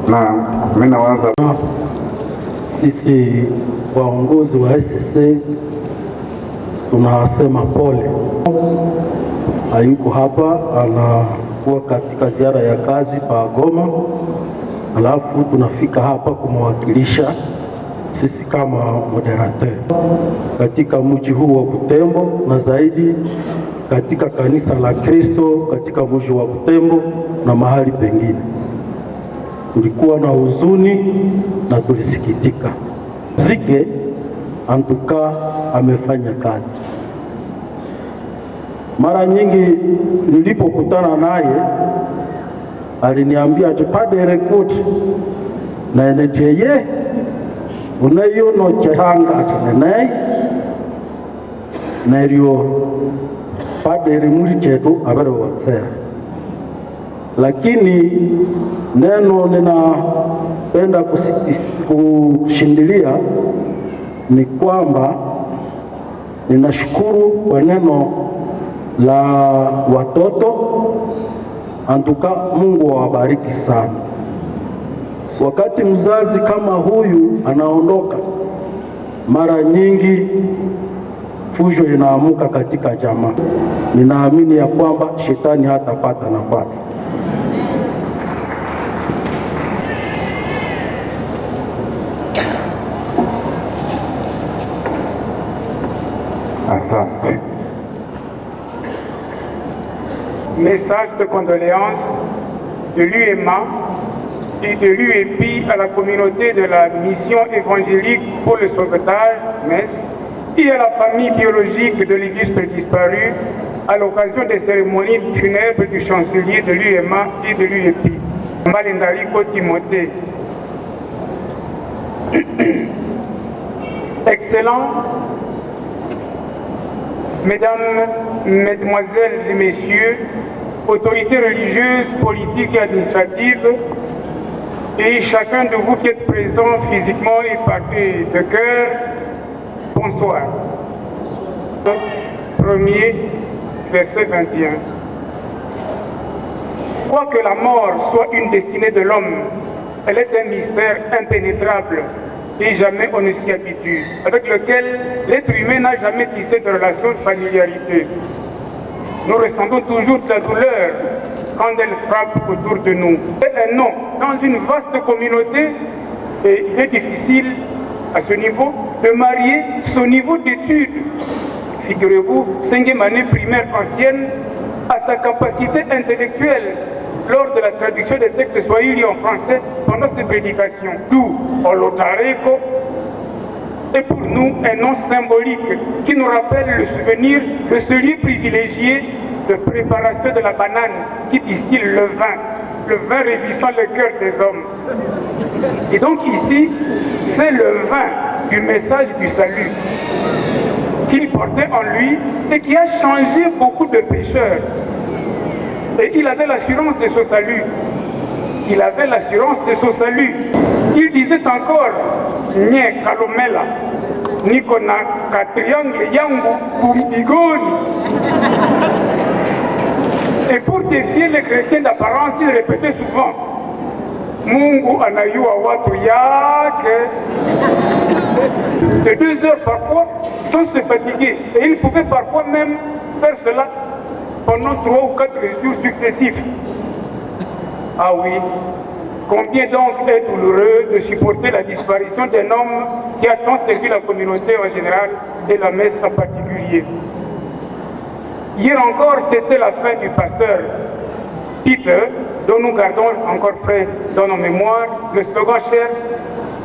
Na mimi naanza, sisi waongozi wa SSC tunasema pole. Hayuko hapa, anakuwa katika ziara ya kazi pa Goma, alafu tunafika hapa kumwakilisha sisi kama moderateur katika mji huu wa Butembo, na zaidi katika kanisa la Kristo katika mji wa Butembo na mahali pengine. Tulikuwa na huzuni na tulisikitika. Zike antuka amefanya kazi. Mara nyingi nilipokutana naye aliniambia tupade rekodi na enejeye unayono changa chanenai na ilio pade rimuri chetu abere watsera. Lakini neno ninapenda kushindilia ni kwamba ninashukuru kwa neno la watoto. Antuka Mungu awabariki sana. Wakati mzazi kama huyu anaondoka, mara nyingi fujo inaamuka katika jamaa. Ninaamini ya kwamba shetani hatapata nafasi. asante. Message de condoléances de l'UEMA et de l'UEPI à la communauté de la mission évangélique pour le sauvetage, MES, et à la famille biologique de l'Église disparue à l'occasion des cérémonies funèbres du chancelier de l'UEMA et de l'UEPI, Malendaliko Timothée. Excellent, Mesdames, Mesdemoiselles et Messieurs, autorités religieuses, politiques et administratives, et chacun de vous qui êtes présents physiquement et de cœur, bonsoir. Premier, verset 21. Quoique la mort soit une destinée de l'homme, elle est un mystère impénétrable et jamais on ne s'y habitue, avec lequel l'être humain n'a jamais tissé de relation de familiarité. Nous ressentons toujours de la douleur quand elle frappe autour de nous. Et non, dans une vaste communauté, et il est difficile à ce niveau de marier son niveau d'études, figurez-vous, 5e année primaire ancienne, à sa capacité intellectuelle lors de la traduction des textes swahili en français pendant cette prédication. D'où Olotareko est pour nous un nom symbolique qui nous rappelle le souvenir de ce lieu privilégié de préparation de la banane qui distille le vin résistant le cœur des hommes. Et donc ici, c'est le vin du message du salut qu'il portait en lui et qui a changé beaucoup de pécheurs. Et il avait l'assurance de ce salut. Il avait l'assurance de ce salut. Il disait encore, Nye Kalomela, Nikona Katriangle Yangu Kumbigoni. Et pour défier les chrétiens d'apparence, il répétait souvent, Mungu anayua watu yake. De 2 heures parfois, sans se fatiguer. Et il pouvait parfois même faire cela pendant 3 ou 4 jours successifs. Ah oui, combien donc est douloureux de supporter la disparition d'un homme qui a tant servi la communauté en général et la messe en particulier. Hier encore, c'était la fin du pasteur Peter, dont nous gardons encore frais dans nos mémoires. Le slogan cher,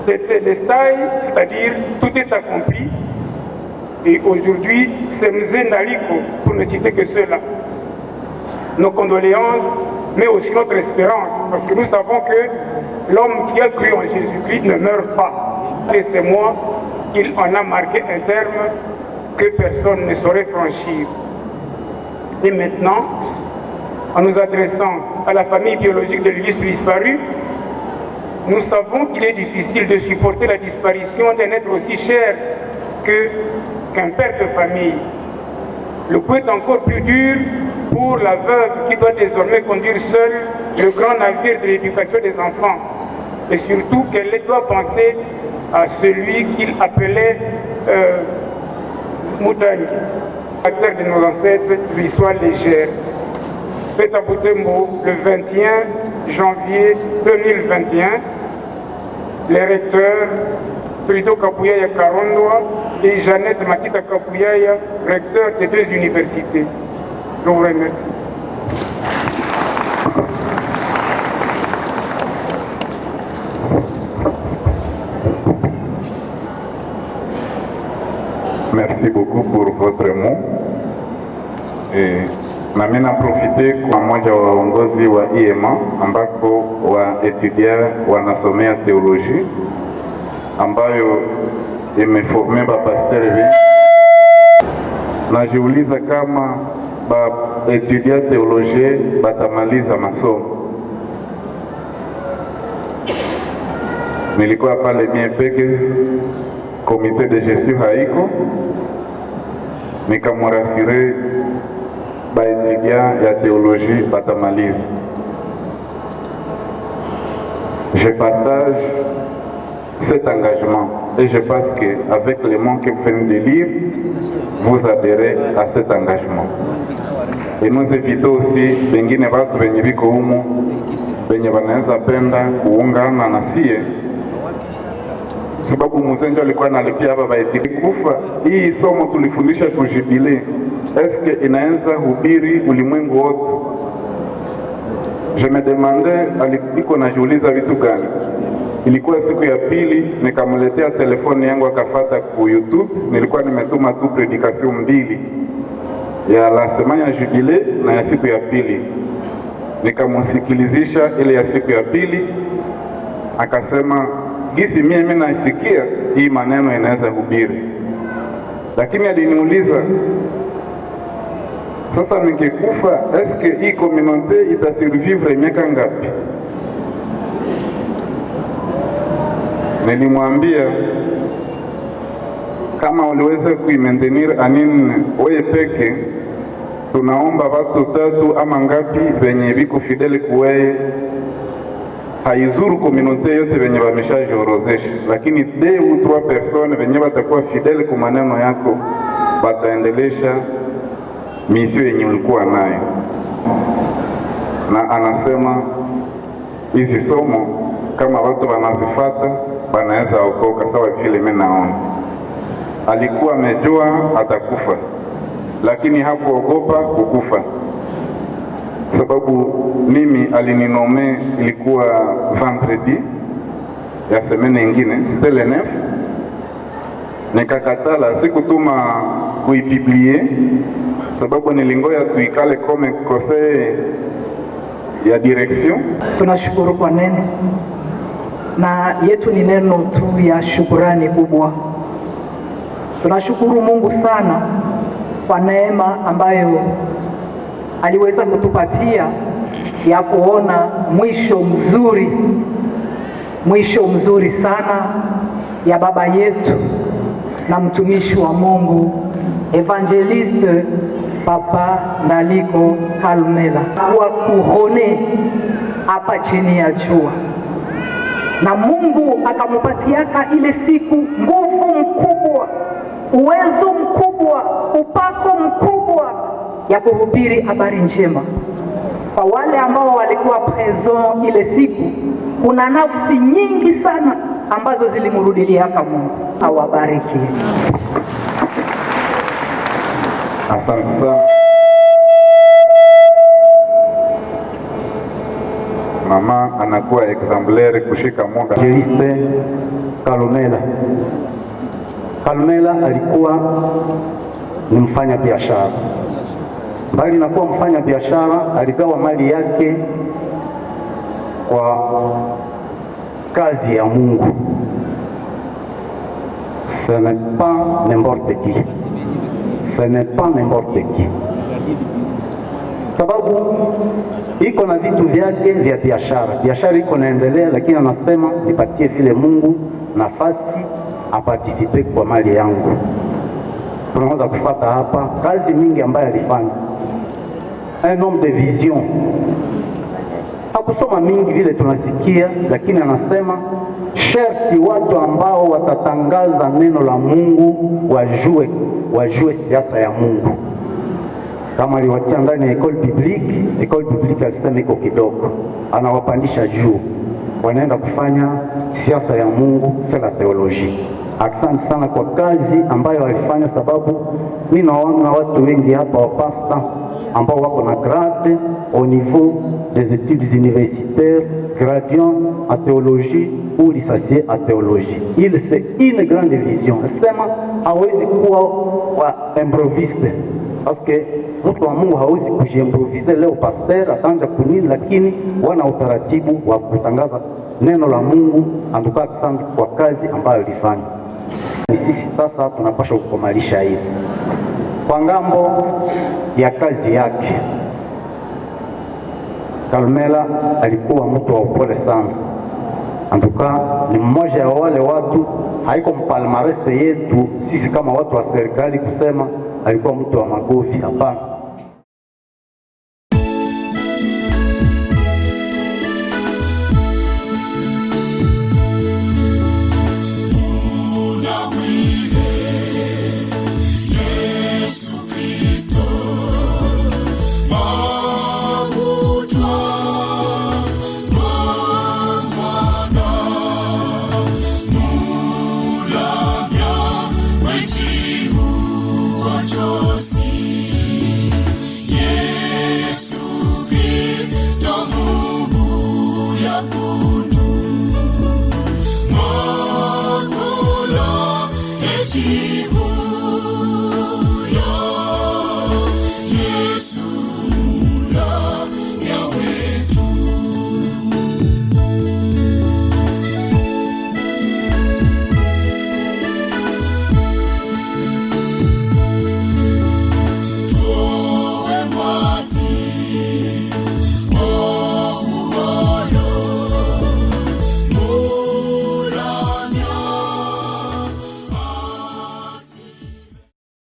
c'était l'Estai, c'est-à-dire tout est accompli. Et aujourd'hui, c'est Mzendaliko, pour ne citer que cela. Nos condoléances, mais aussi notre espérance, parce que nous savons que l'homme qui a cru en Jésus-Christ ne meurt pas. Laissez-moi, il en a marqué un terme que personne ne saurait franchir. Et maintenant, en nous adressant à la famille biologique de l'Église disparue, nous savons qu'il est difficile de supporter la disparition d'un être aussi cher qu'un père de famille. Le coup est encore plus dur pour la veuve qui doit désormais conduire seule le grand navire de l'éducation des enfants. Et surtout qu'elle doit penser à celui qu'il appelait Moutani. La terre de nos ancêtres lui soit légère. Fête à Butembo le 21 janvier 2021. Les recteurs Prido Kapuyaya Karondwa et Jeannette Makita Kapuyaya, recteur des 2 universités. Je vous remercie. Merci beaucoup pour votre mot. Na mimi naprofite kwa mmoja wa waongozi wa IEMA ambako waetudia wanasomea teoloji ambayo imeforme bapasteri wengi. Najiuliza kama baetudia teoloji batamaliza masomo. Nilikuwa pale mie peke, komite de gestion haiko, nikamurasire baetudia ya théologie batamaliza. Je partage cet engagement et je pense qu'avec les mots que vous venez de lire, vous adhérez à cet engagement. Et nous évitons aussi bengine watu wenye biko humu wenye wanaweza penda kuungana na sie, sababu mzenjo alikuwa analipia hapa baitiki kufa. Hii somo tulifundisha kujibile, eske inaanza hubiri ulimwengu wote? Je me demandais, aliko najiuliza vitu gani. Ilikuwa siku ya pili, nikamletea telefoni yangu akafata ku YouTube. Nilikuwa nimetuma tu predication mbili, ya la semaine ya jubile na ya siku ya pili. Nikamusikilizisha ile ya siku ya pili, akasema gisi mimi naisikia hii maneno inaweza hubiri. Lakini aliniuliza, sasa nikikufa eske hii communauté itasurvivre miaka ngapi? Nilimwambia kama uliweza kuimaintenir anini wewe peke, tunaomba watu 3 ama ngapi venye viko fidele kuweye, haizuru communauté yote venye wameshajiorozesha, lakini 2 ou 3 personnes venye watakuwa fidele kwa maneno yako wataendelesha misio yenye ulikuwa nayo. Na anasema hizi somo kama watu wanazifata wanaweza okoka, sawa vile mimi naona. Alikuwa amejua atakufa, lakini hakuogopa kukufa, sababu mimi alininome ilikuwa vendredi ya semene ingine, c'était le 9. Nikakatala, sikutuma kuipiblie sababu nilingoya tuikale kome conseil ya direction. Tunashukuru kwa neno, na yetu ni neno tu ya shukurani kubwa. Tunashukuru Mungu sana kwa neema ambayo aliweza kutupatia ya kuona mwisho mzuri sana ya baba yetu na mtumishi wa Mungu Evangeliste Papa Ndaliko Kalumela kwa kuhone hapa chini ya jua, na Mungu akamupatiaka ile siku nguvu mkubwa, uwezo mkubwa, upako mkubwa ya kuhubiri habari njema. Kwa wale ambao walikuwa present ile siku, kuna nafsi nyingi sana ambazo zilimrudilia kama Mungu. Awabariki. Asante sana. Mama anakuwa exemplaire kushika mwanga. Evangeliste Kalumela. Kalumela alikuwa ni mfanya biashara. Bali na kuwa mfanya biashara, aligawa mali yake kwa kazi ya Mungu. Ce n'est pas n'importe qui. Ce n'est pas n'importe qui. Sababu iko na vitu vyake vya biashara. Biashara iko naendelea, lakini anasema nipatie vile Mungu nafasi aparticipe kwa mali yangu. tunaweza kufuata hapa kazi mingi ambayo alifanya. Un homme de vision, hakusoma mingi vile tunasikia, lakini anasema sharti watu ambao watatangaza neno la Mungu wajue siasa ya Mungu. Kama aliwatia ndani ya école biblique alisema iko kidogo, anawapandisha juu, wanaenda kufanya siasa ya Mungu, c'est la théologie. Asante sana kwa kazi ambayo alifanya, sababu mimi naona watu wengi hapa wapasta ambao wako na grade au niveau des études universitaires, graduant en théologie ou licencié en théologie. Il c'est une grande vision. Sema hawezi kuwa wa improviste, parce que mtu wa Mungu hawezi kujiimprovise leo pasteur atanja kunini, lakini wana utaratibu wa kutangaza neno la Mungu. Anduka asante kwa kazi ambayo alifanya. Sisi sasa tunapasha kukomalisha hivi kwa ngambo ya kazi yake. Carmela alikuwa mtu wa upole sana. Anduka ni mmoja wa wale watu, haiko mpalmarese yetu sisi kama watu wa serikali kusema alikuwa mtu wa magofi, hapana.